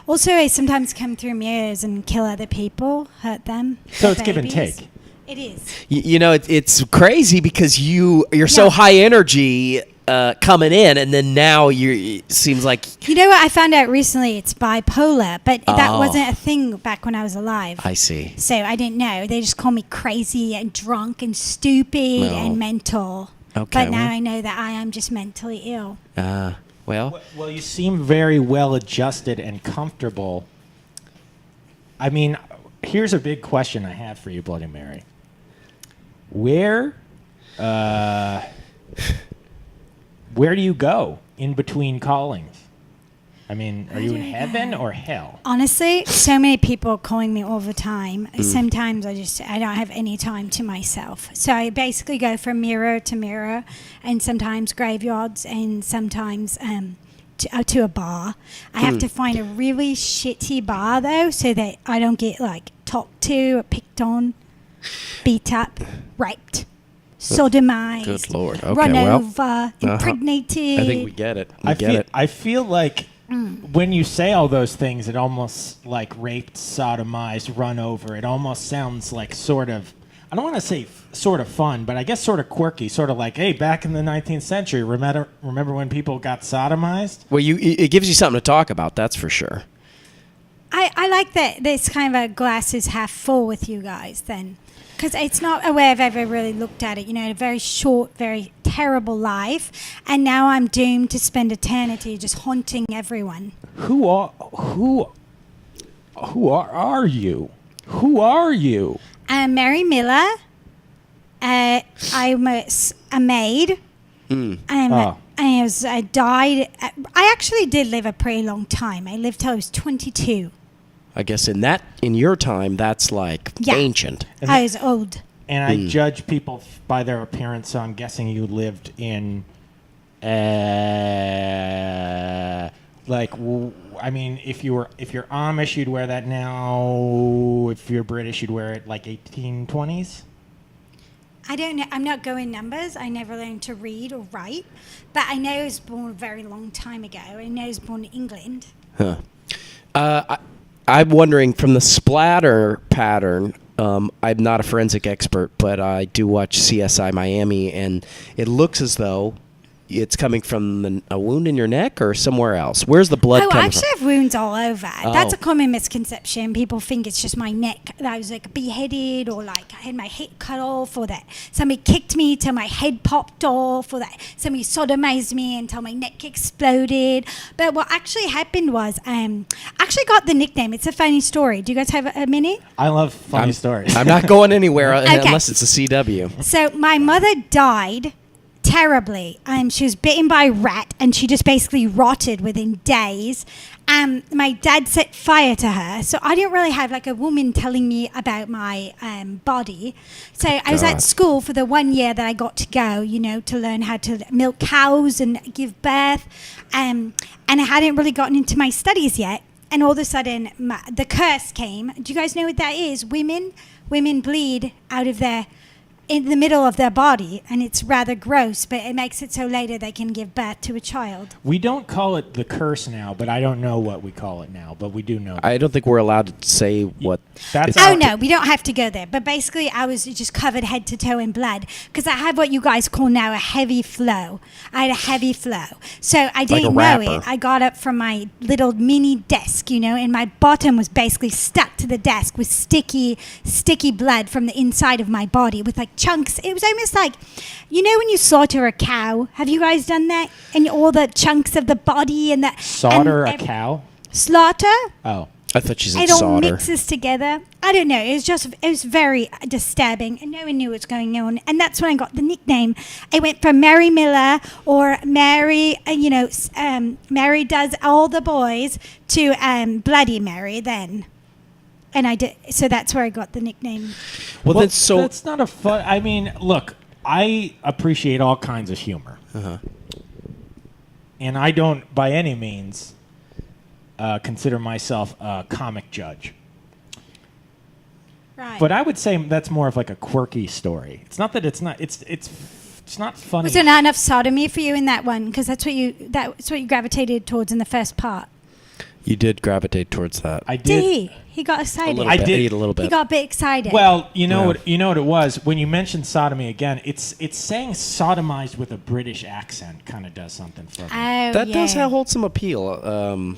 Also, I sometimes come through mirrors and kill other people, hurt them. so hurt it's give and babies. take. It is. you know it's crazy because you're so Yeah. high energy coming in, and then now it seems like You know what? I found out recently it's bipolar, but that Oh. wasn't a thing back when I was alive. I see. So I didn't know. They just call me crazy and drunk and stupid No. and mental. Okay, But now well. I know that I am just mentally ill. Well, Well, you seem very well adjusted and comfortable. I mean, here's a big question I have for you, Bloody Mary. Where do you go in between callings? I mean, are you in heaven or hell? Honestly, so many people calling me all the time. Sometimes I don't have any time to myself. So I basically go from mirror to mirror, and sometimes graveyards, and sometimes to a bar. I have to find a really shitty bar though, so that I don't get like talked to or picked on, beat up, raped, sodomized, good Lord. Okay, run well, over, impregnated. I think we get it. We get it. I feel like when you say all those things, it almost like raped, sodomized, run over. It almost sounds like sort of, I don't want to say sort of fun, but I guess sort of quirky, sort of like, hey, back in the 19th century, remember when people got sodomized? Well, it gives you something to talk about. That's for sure. I like that this kind of a glass is half full with you guys then. because it's not a way I've ever really looked at it. You know, a very short, very terrible life, and now I'm doomed to spend eternity just haunting everyone. Who are you? Who are you? Mary Miller. I'm a maid. I died. I actually did live a pretty long time. I lived till I was 22. I guess in your time, that's like ancient. I was old. And I judge people by their appearance, so I'm guessing you lived in, I mean, if you're Amish, you'd wear that now. If you're British, you'd wear it like 1820s. I don't know. I'm not going numbers. I never learned to read or write. But I know I was born a very long time ago. I know I was born in England. Huh. I'm wondering, from the splatter pattern, I'm not a forensic expert, but I do watch CSI Miami, and it looks as though it's coming from a wound in your neck or somewhere else. Where's the blood coming from? I actually have wounds all over. That's a common misconception. People think it's just my neck, that I was like beheaded, or like I had my head cut off, or that somebody kicked me till my head popped off, or that somebody sodomized me until my neck exploded. But what actually happened was I actually got the nickname. It's a funny story. Do you guys have a minute? I love funny stories. I'm not going anywhere unless it's a CW. So my mother died terribly. She was bitten by a rat, and she just basically rotted within days. My dad set fire to her, so I didn't really have like a woman telling me about my body. So I was at school for the 1 year that I got to go, you know, to learn how to milk cows and give birth, and I hadn't really gotten into my studies yet. And all of a sudden, the curse came. Do you guys know what that is? Women bleed out of in the middle of their body, and it's rather gross, but it makes it so later they can give birth to a child. We don't call it the curse now, but I don't know what we call it now, but we do know that. I don't think we're allowed to say what. No, we don't have to go there. But basically, I was just covered head to toe in blood because I have what you guys call now a heavy flow. I had a heavy flow. So I didn't know it. I got up from my little mini desk, you know, and my bottom was basically stuck to the desk with sticky blood from the inside of my body with like chunks. It was almost like, you know, when you slaughter a cow. Have you guys done that? And all the chunks of the body and that. Solder a cow? Slaughter? Oh. I thought she said it all solder. mixes together. I don't know. It was very disturbing, and no one knew what was going on. And that's when I got the nickname. It went from Mary Miller or Mary, Mary does all the boys to Bloody Mary then. And I did. So that's where I got the nickname. Well, that's not a fun. I mean, look, I appreciate all kinds of humor, and I don't by any means consider myself a comic judge. Right. But I would say that's more of like a quirky story. It's not that it's not. It's not funny. Was there not enough sodomy for you in that one? Because that's what you gravitated towards in the first part. You did gravitate towards that. I did. Did he? He got excited. I did a little bit. He got a bit excited. Well, you know what it was when you mentioned sodomy again. It's saying sodomized with a British accent kind of does something for me. That does hold some appeal.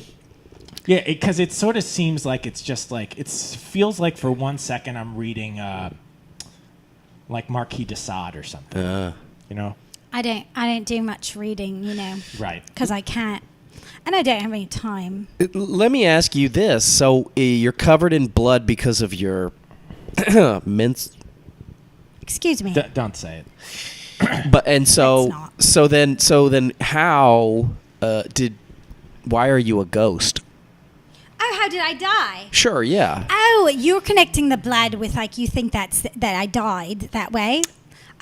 Yeah, because it sort of seems like it's just like it feels like for 1 second I'm reading like Marquis de Sade or something. You know. I don't do much reading, you know. Right. Because I can't. And I don't have any time. Let me ask you this. So you're covered in blood because of your mince. Excuse me. Don't say it. So then how why are you a ghost? Oh, how did I die? Sure, yeah. Oh, you're connecting the blood with like you think that I died that way.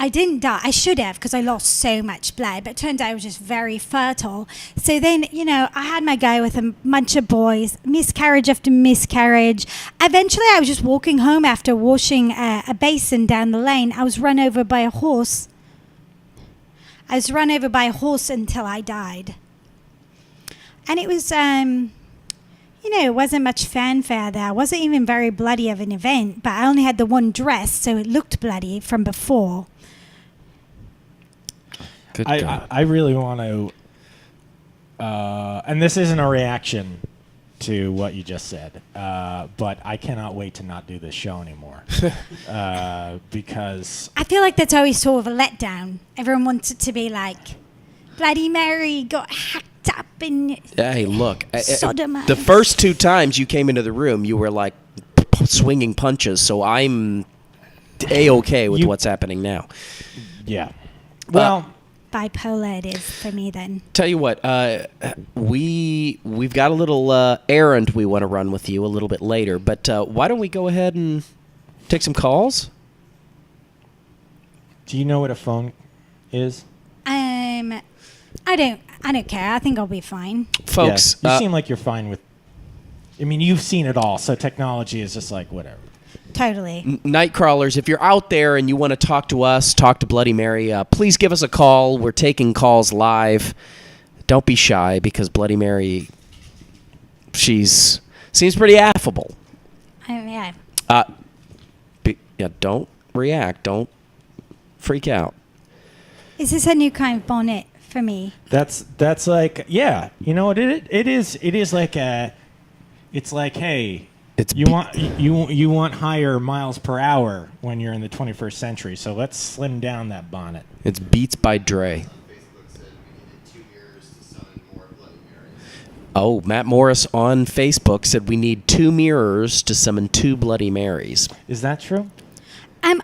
I didn't die. I should have because I lost so much blood, but it turns out I was just very fertile. So then, you know, I had my go with a bunch of boys, miscarriage after miscarriage. Eventually, I was just walking home after washing a basin down the lane. I was run over by a horse. Until I died. And it was, it wasn't much fanfare there. It wasn't even very bloody of an event, but I only had the one dress, so it looked bloody from before. I really want to, and this isn't a reaction to what you just said, but I cannot wait to not do this show anymore because I feel like that's always sort of a letdown. Everyone wants it to be like Bloody Mary got hacked up and Hey, look. sodomized. The first 2 times you came into the room, you were like swinging punches, so I'm A-okay with what's happening now. yeah. Well, bipolar it is for me then. Tell you what, we've got a little errand we want to run with you a little bit later, but why don't we go ahead and take some calls? do you know what a phone is? I don't care. I think I'll be fine. Folks, Yeah, you seem like you're fine with. I mean, you've seen it all, so technology is just like whatever. Totally. Night crawlers, if you're out there and you want to talk to us, talk to Bloody Mary, please give us a call. We're taking calls live. Don't be shy because Bloody Mary, seems pretty affable. Yeah. Don't react. Don't freak out. Is this a new kind of bonnet for me? That's like, yeah, you know what it is like a, it's like, hey, you want higher miles per hour when you're in the 21st century, so let's slim down that bonnet. It's Beats by Dre. Facebook said we needed 2 mirrors to summon more Bloody Marys. Oh, Matt Morris on Facebook said we need 2 mirrors to summon 2 Bloody Marys. Is that true?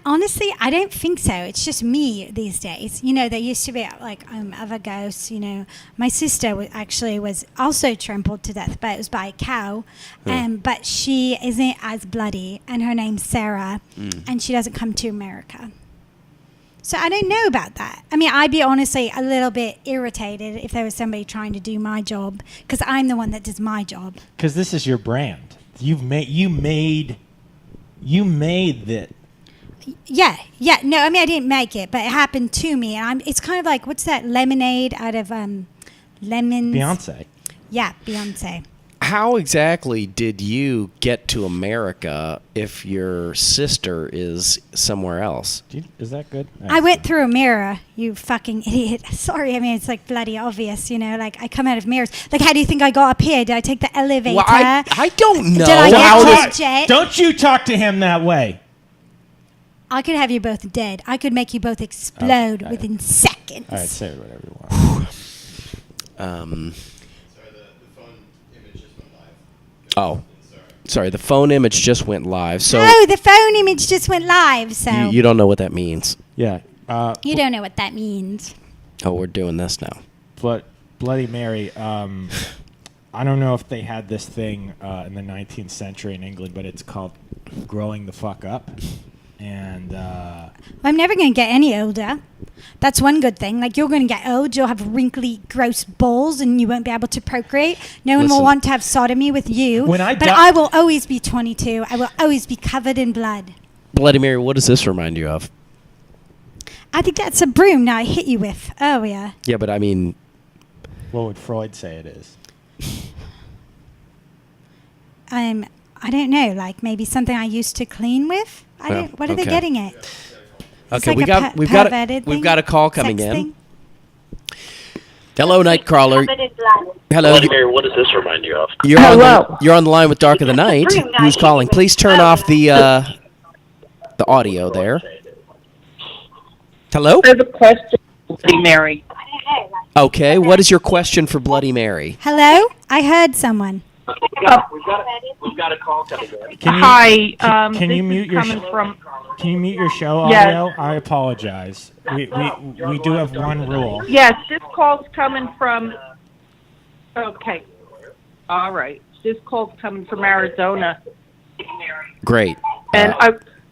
Honestly, I don't think so. It's just me these days. You know, there used to be like other ghosts. You know, my sister was also trampled to death, but it was by a cow. But she isn't as bloody, and her name's Sarah, and she doesn't come to America. So I don't know about that. I mean, I'd be honestly a little bit irritated if there was somebody trying to do my job, because I'm the one that does my job. Because this is your brand. You made that. Yeah. No, I mean, I didn't make it, but it happened to me. And it's kind of like, what's that lemonade out of lemons? Beyonce. Yeah, Beyonce. How exactly did you get to America if your sister is somewhere else? Is that good? I went through a mirror, you fucking idiot. Sorry, I mean, it's like bloody obvious, you know, like I come out of mirrors. Like, how do you think I got up here? Did I take the elevator? Well, I don't know. Did I get to the jet? Don't you talk to him that way. I could have you both dead. I could make you both explode within seconds. All right, say whatever you want. Sorry, the phone image just went live. Oh, sorry. The phone image just went live. So no, the phone image just went live. So you don't know what that means. Yeah. You don't know what that means. Oh, we're doing this now. But Bloody Mary, I don't know if they had this thing in the 19th century in England, but it's called growing the fuck up. And I'm never going to get any older. That's one good thing. Like, you're going to get old, you'll have wrinkly, gross balls, and you won't be able to procreate. No one will want to have sodomy with you. But I will always be 22. I will always be covered in blood. Bloody Mary, what does this remind you of? I think that's a broom now I hit you with. Oh, yeah. Yeah, but I mean... What would Freud say it is? I don't know. Like, maybe something I used to clean with? What are they getting at? Okay, like we've got a call coming in. Thing? Hello, Nightcrawler. Hello. Bloody Mary, what does this remind you of? You're on the line with Dark of the Night. Who's calling? Please turn off the audio there. Hello? I have a question for Bloody Mary. Okay, what is your question for Bloody Mary? Hello? I heard someone. We've got a call coming in. Hi. Can you mute your Can you mute your show audio? I apologize. We do have one rule. Yes, this call's coming from. Okay. All right. This call's coming from Arizona. Great. And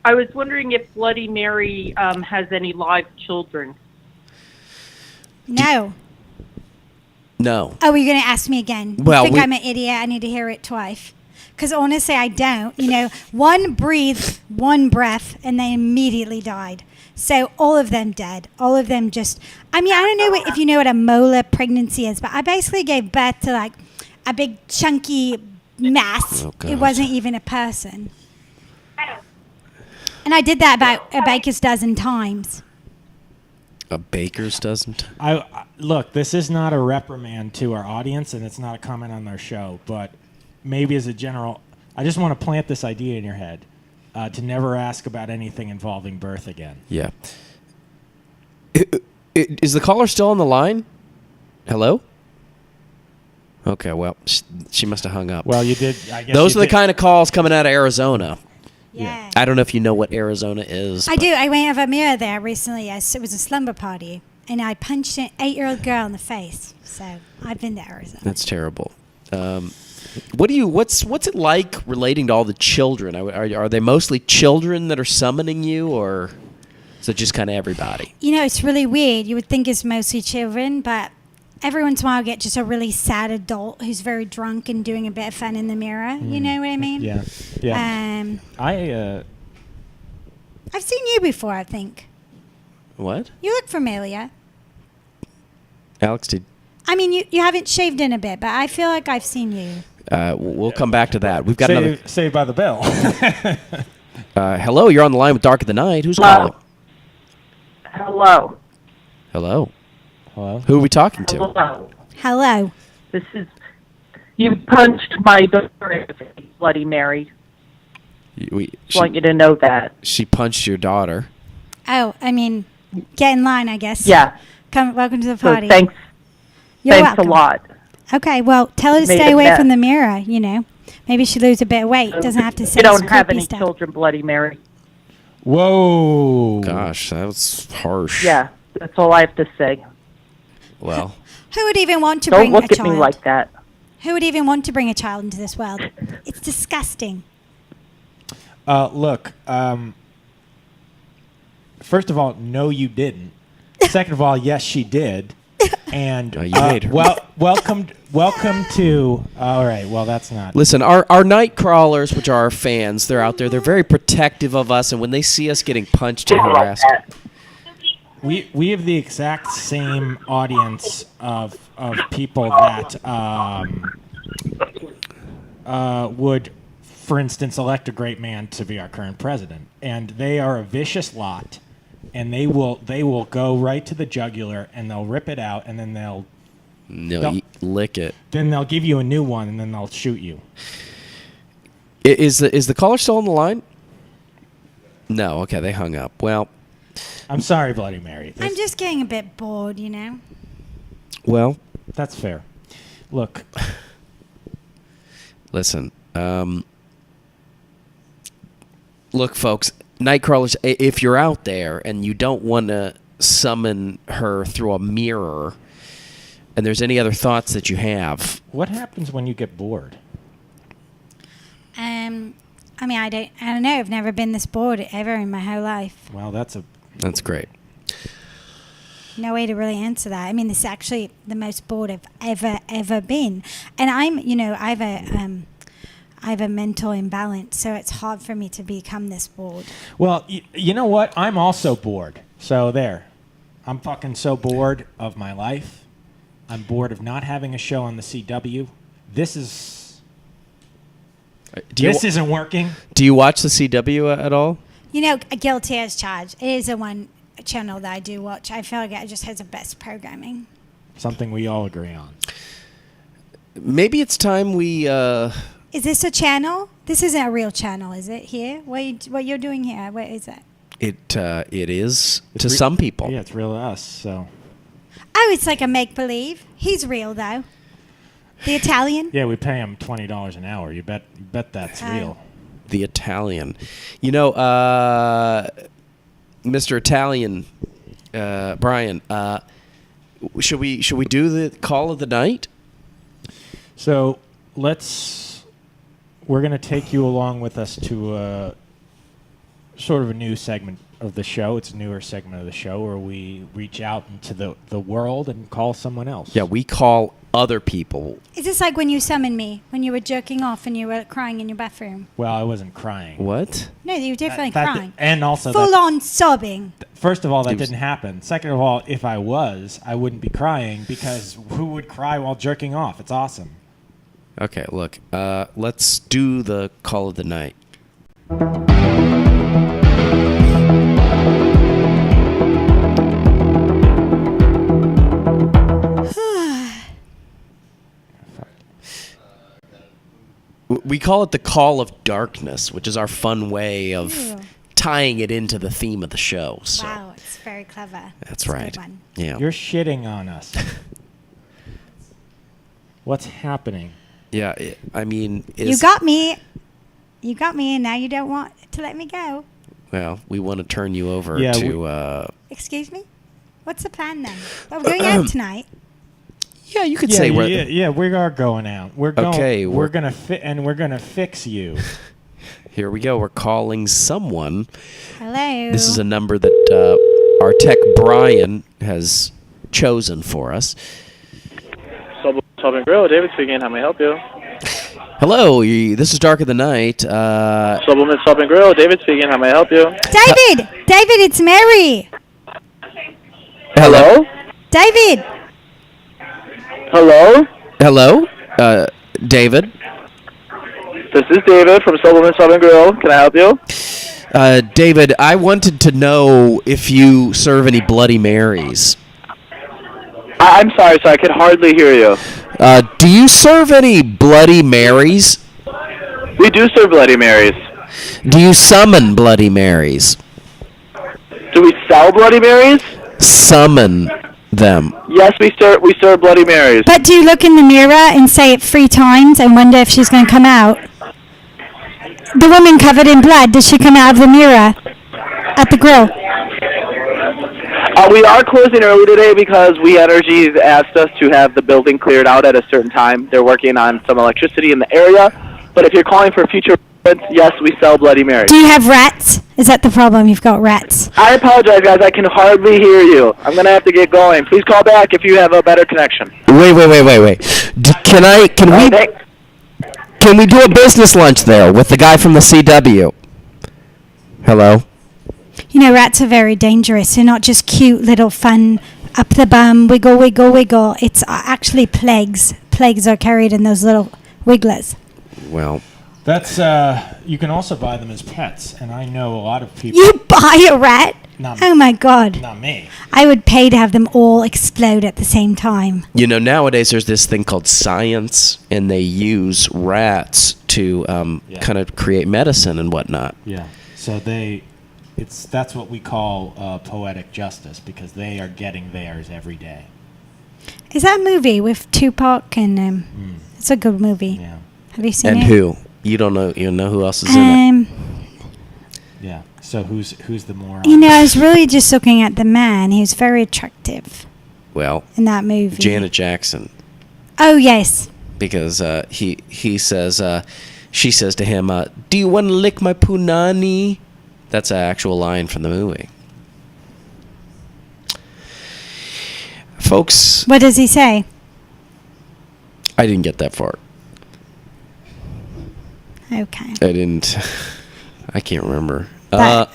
I was wondering if Bloody Mary has any live children. No. No. Oh, you're going to ask me again? Well, you think I'm an idiot? I need to hear it twice. Because honestly, I don't. You know, one breathed one breath and they immediately died. So all of them dead. All of them just... I mean, I don't know if you know what a molar pregnancy is, but I basically gave birth to like a big chunky mass. Oh, God. It wasn't even a person. And I did that about a baker's dozen times. A baker's doesn't? Look, this is not a reprimand to our audience, and it's not a comment on their show, but maybe as a general, I just want to plant this idea in your head to never ask about anything involving birth again. Yeah. Is the caller still on the line? Hello? Okay, well, she must have hung up. Well, you did. I guess Those you are the did. kind of calls coming out of Arizona. Yeah. I don't know if you know what Arizona is. I do. I went over a mirror there recently. It was a slumber party, and I punched an 8-year-old girl in the face. So I've been to Arizona. That's terrible. What's it like relating to all the children? Are they mostly children that are summoning you, or is it just kind of everybody? You know, it's really weird. You would think it's mostly children, but every once in a while I get just a really sad adult who's very drunk and doing a bit of fun in the mirror. You know what I mean? Yeah. I've seen you before, I think. What? You look familiar. Alex, did... I mean, you haven't shaved in a bit, but I feel like I've seen you. We'll come back to that. We've got another... Saved by the Bell. Hello, you're on the line with Dark of the Night. Who's Hello. calling? Hello. Hello. Hello. Who are we talking to? Hello. Hello. This is. You punched my daughter, Bloody Mary. Just want you to know that. She punched your daughter. Oh, I mean, get in line, I guess. Yeah. Welcome to the So party. thanks. You're Thanks welcome. a lot. Okay, well, tell her to Made stay a away mess. from the mirror, you know. Maybe she lose a bit of weight. Doesn't have to say You don't some have creepy any stuff. children, Bloody Mary. Whoa. Gosh, that was harsh. Yeah, that's all I have to say. Well. Who would even want to Don't bring look a at child? me like that. Who would even want to bring a child into this world? It's disgusting. Look, first of all, no, you didn't. Second of all, yes, she did. And you made her. welcome to. All right, well, that's not. Listen, our night crawlers, which are our fans, they're out there. They're very protective of us, and when they see us getting punched and harassed, We have the exact same audience of people that would, for instance, elect a great man to be our current president, and they are a vicious lot, and they will go right to the jugular and they'll rip it out, and then they'll lick it. Then they'll give you a new one, and then they'll shoot you. Is the caller still on the line? No. Okay, they hung up. Well. I'm sorry, Bloody Mary. I'm just getting a bit bored, you know. Well, that's fair. Look, listen. Look, folks, Nightcrawlers, if you're out there and you don't want to summon her through a mirror, and there's any other thoughts that you have, what happens when you get bored? I mean, I don't know. I've never been this bored ever in my whole life. Well, that's great. No way to really answer that. I mean, this is actually the most bored I've ever been. And I have a mental imbalance, so it's hard for me to become this bored. Well, you know what? I'm also bored. So there. I'm fucking so bored of my life. I'm bored of not having a show on the CW. This isn't working. Do you watch the CW at all? You know, guilty as charged. It is the one channel that I do watch. I feel like it just has the best programming. Something we all agree on. Maybe it's time we... Is this a channel? This isn't a real channel, is it, here? What you're doing here? What is that? It is to some people. Yeah, it's real to us, so... Oh, it's like a make-believe. He's real, though. The Italian? Yeah, we pay him $20 an hour. You bet that's real. The Italian. You know, Mr. Italian, Brian, should we do the call of the night? So we're going to take you along with us to sort of a new segment of the show. It's a newer segment of the show where we reach out into the world and call someone else. Yeah, we call other people. Is this like when you summoned me, when you were jerking off and you were crying in your bathroom? Well, I wasn't crying. What? No, you were definitely crying. And also... Full-on sobbing. First of all, that didn't happen. Second of all, if I was, I wouldn't be crying because who would cry while jerking off? It's awesome. Okay, look, let's do the call of the night. We call it the Call of Darkness, which is our fun way of tying it into the theme of the show. So. Wow, it's very clever. That's It's a right. good one. Yeah. You're shitting on us. What's happening? Yeah, I mean... You got me. You got me, and now you don't want to let me go. Well, we want to turn you over Yeah, to... Excuse me? What's the plan then? Well, we're going out tonight. Yeah, you could say we're... Yeah, we are going out. We're going. Okay, we're gonna and we're gonna fix you. Here we go. We're calling someone. Hello. This is a number that our tech Brian has chosen for us. Sub and Grill, David speaking. How may I help you? Hello, this is Dark of the Night. Supplement Sub and Grill, David speaking. How may I help you? David! David, it's Mary! Hello? David! Hello? Hello? David? This is David from Supplement Sub and Grill. Can I help you? David, I wanted to know if you serve any Bloody Marys. I'm sorry, sir. I could hardly hear you. Do you serve any Bloody Marys? We do serve Bloody Marys. Do you summon Bloody Marys? Do we sell Bloody Marys? Summon them. Yes, we serve Bloody Marys. But do you look in the mirror and say it 3 times and wonder if she's going to come out? The woman covered in blood, does she come out of the mirror at the grill? We are closing early today because We Energies asked us to have the building cleared out at a certain time. They're working on some electricity in the area. But if you're calling for future events, yes, we sell Bloody Marys. Do you have rats? Is that the problem? You've got rats. I apologize, guys. I can hardly hear you. I'm going to have to get going. Please call back if you have a better connection. Wait. Can we do a business lunch there with the guy from the CW? Hello? You know, rats are very dangerous. They're not just cute little fun, up the bum, wiggle, wiggle, wiggle. It's actually plagues. Plagues are carried in those little wigglers. Well, that's you can also buy them as pets, and I know a lot of people. You buy a rat? Not Oh my God! Not me. I would pay to have them all explode at the same time. You know, nowadays there's this thing called science, and they use rats to kind of create medicine and whatnot. Yeah. So that's what we call poetic justice, because they are getting theirs every day. Is that a movie with Tupac and it's a good movie. Yeah. Have you seen And it? who? You don't know? You know who else is in it? Yeah. So who's the moron? You know, I was really just looking at the man. He was very attractive Well, in that movie. Janet Jackson. Oh yes. Because he says she says to him, "Do you want to lick my punani?" That's an actual line from the movie. Folks, What does he say? I didn't get that far. Okay. I can't remember. But-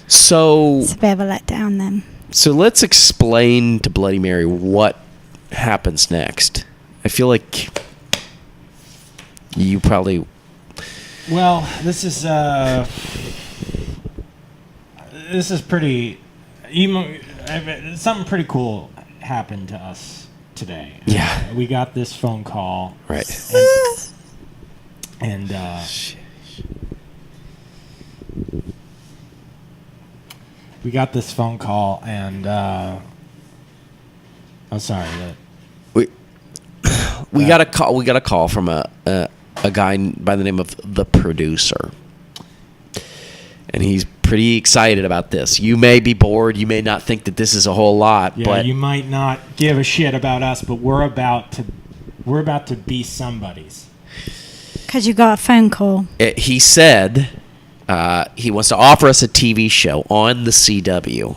So It's a bit of a letdown then. So let's explain to Bloody Mary what happens next. I feel like you probably... Well, this is pretty... Something pretty cool happened to us today. Yeah. We got this phone call. Right. And we got this phone call, and I'm sorry. We got a call. We got a call from a guy by the name of the producer, and he's pretty excited about this. You may be bored. You may not think that this is a whole lot, Yeah, but you might not give a shit about us, but we're about to be somebody's. Because you got a phone call. He said he wants to offer us a TV show on the CW.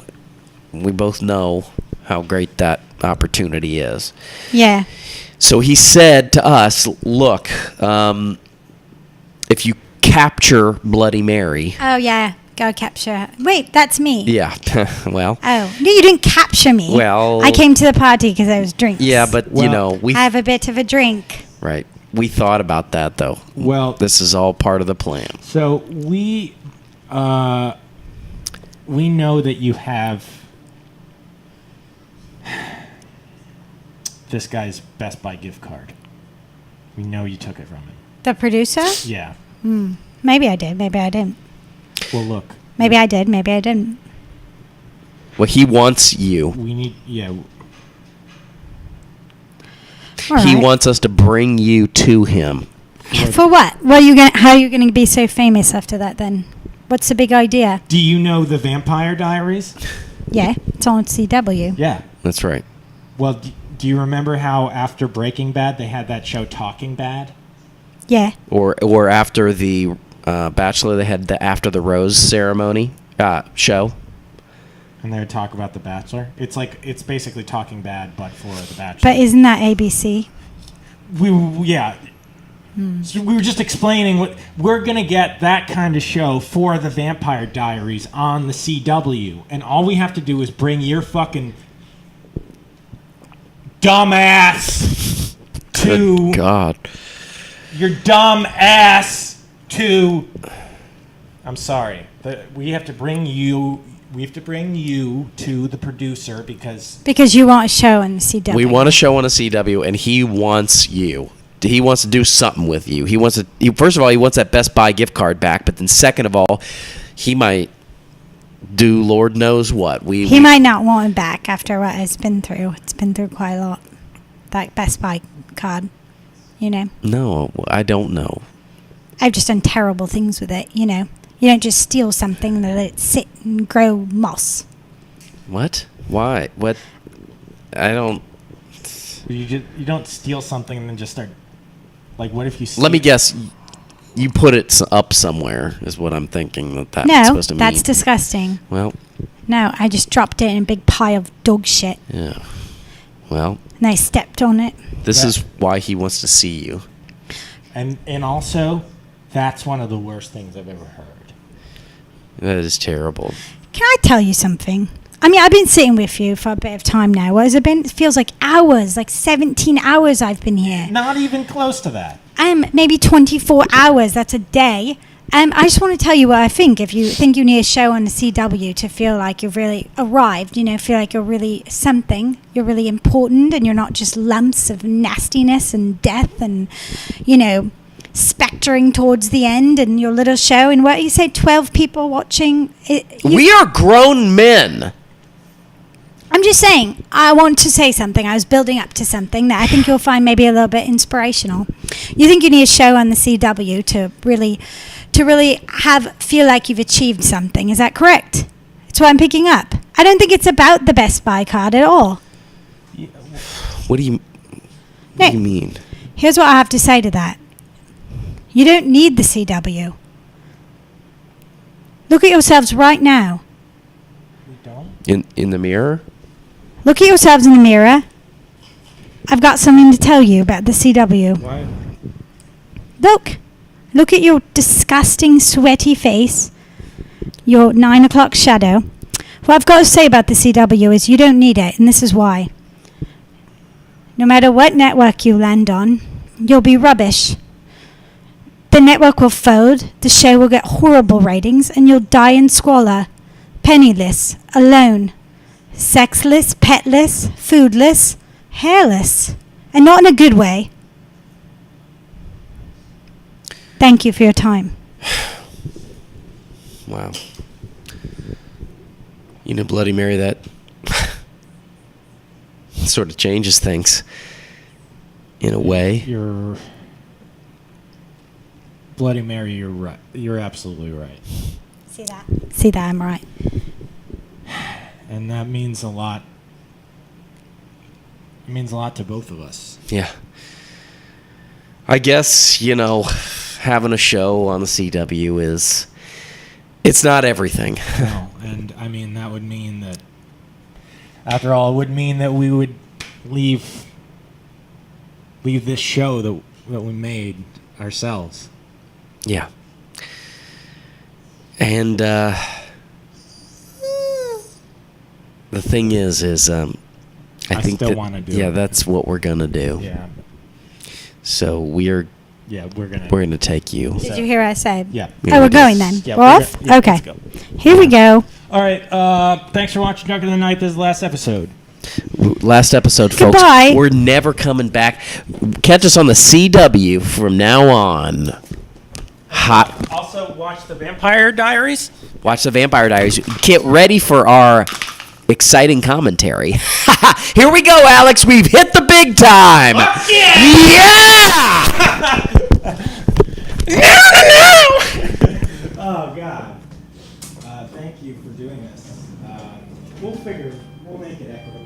We both know how great that opportunity is. Yeah. So he said to us, look, if you capture Bloody Mary... Oh, yeah. Go capture her. Wait, that's me. Yeah, well... Oh, no, you didn't capture me. Well... I came to the party because there was drinks. Yeah, but, you know... we I have a bit of a drink. Right. We thought about that, though. Well... This is all part of the plan. So we know that you have this guy's Best Buy gift card. We know you took it from him. The producer? Yeah. Maybe I did. Maybe I didn't. Well, look. Maybe I did. Maybe I didn't. Well, he wants you. We need. Yeah. All He right. wants us to bring you to him. For what? What are you gonna? How are you gonna be so famous after that? Then, what's the big idea? Do you know the Vampire Diaries? Yeah, it's on CW. Yeah. That's right. Well, do you remember how after Breaking Bad they had that show Talking Bad? Yeah. Or after the Bachelor, they had the After the Rose ceremony show. And they would talk about The Bachelor. It's basically Talking Bad, but for The Bachelor. But isn't that ABC? Yeah. So we were just explaining what we're gonna get that kind of show for the Vampire Diaries on the CW, and all we have to do is bring your fucking dumbass to Good God. your dumb ass to. I'm sorry. We have to bring you. We have to bring you to the producer because you want a show on the CW. We want a show on a CW, and he wants you. He wants to do something with you. He wants to. First of all, he wants that Best Buy gift card back. But then, second of all, he might do Lord knows what. He might not want him back after what it's been through. It's been through quite a lot. That Best Buy card, you know. No, I don't know. I've just done terrible things with it, you know. You don't just steal something and let it sit and grow moss. What? Why? What? I don't. you don't steal something and then just start. Like, what if you? Let me guess. You put it up somewhere, is what I'm thinking that's No, supposed to mean. that's disgusting. Well. No, I just dropped it in a big pile of dog shit. Yeah. Well. And I stepped on it. This is why he wants to see you. And also, that's one of the worst things I've ever heard. That is terrible. Can I tell you something? I mean, I've been sitting with you for a bit of time now. What has it been? It feels like hours, like 17 hours I've been here. Not even close to that. Maybe 24 hours. That's a day. I just want to tell you what I think. If you think you need a show on the CW to feel like you've really arrived, you know, feel like you're really something, you're really important, and you're not just lumps of nastiness and death and, you know, spectering towards the end and your little show. And what you say, 12 people watching? We are grown men. I'm just saying, I want to say something. I was building up to something that I think you'll find maybe a little bit inspirational. You think you need a show on the CW to really feel like you've achieved something. Is that correct? That's what I'm picking up. I don't think it's about the Best Buy card at all. What do you mean? Here's what I have to say to that. You don't need the CW. Look at yourselves right now. We don't? In the mirror? Look at yourselves in the mirror. I've got something to tell you about the CW. Why? Look at your disgusting, sweaty face. Your 9 o'clock shadow. What I've got to say about the CW is you don't need it, and this is why. No matter what network you land on, you'll be rubbish. The network will fold, the show will get horrible ratings, and you'll die in squalor. Penniless, alone, sexless, petless, foodless, hairless. And not in a good way. Thank you for your time. Wow. You know, Bloody Mary, that sort of changes things in a way. You're Bloody Mary, you're right. You're absolutely right. See that, I'm right. And that means a lot. It means a lot to both of us. Yeah. I guess, you know, having a show on the CW it's not everything. No, and I mean, that would mean that, after all, it would mean that we would leave this show that we made ourselves. Yeah. And the thing is I think still that, wanna do yeah, it. that's what we're gonna do. Yeah. So we're gonna take you. Did you hear what I said? Yeah. Oh, we're going then. Yeah, we're off? yeah, okay. let's go. Here we go. All right. Thanks for watching Drunk of the Night. This is the last episode. Last episode, folks. Goodbye. We're never coming back. Catch us on the CW from now on. Hot. Also, watch the Vampire Diaries. Watch the Vampire Diaries. Get ready for our exciting commentary. Here we go, Alex. We've hit the big time. Fuck yeah! Yeah! Oh God. Thank you for doing this. We'll make it equitable.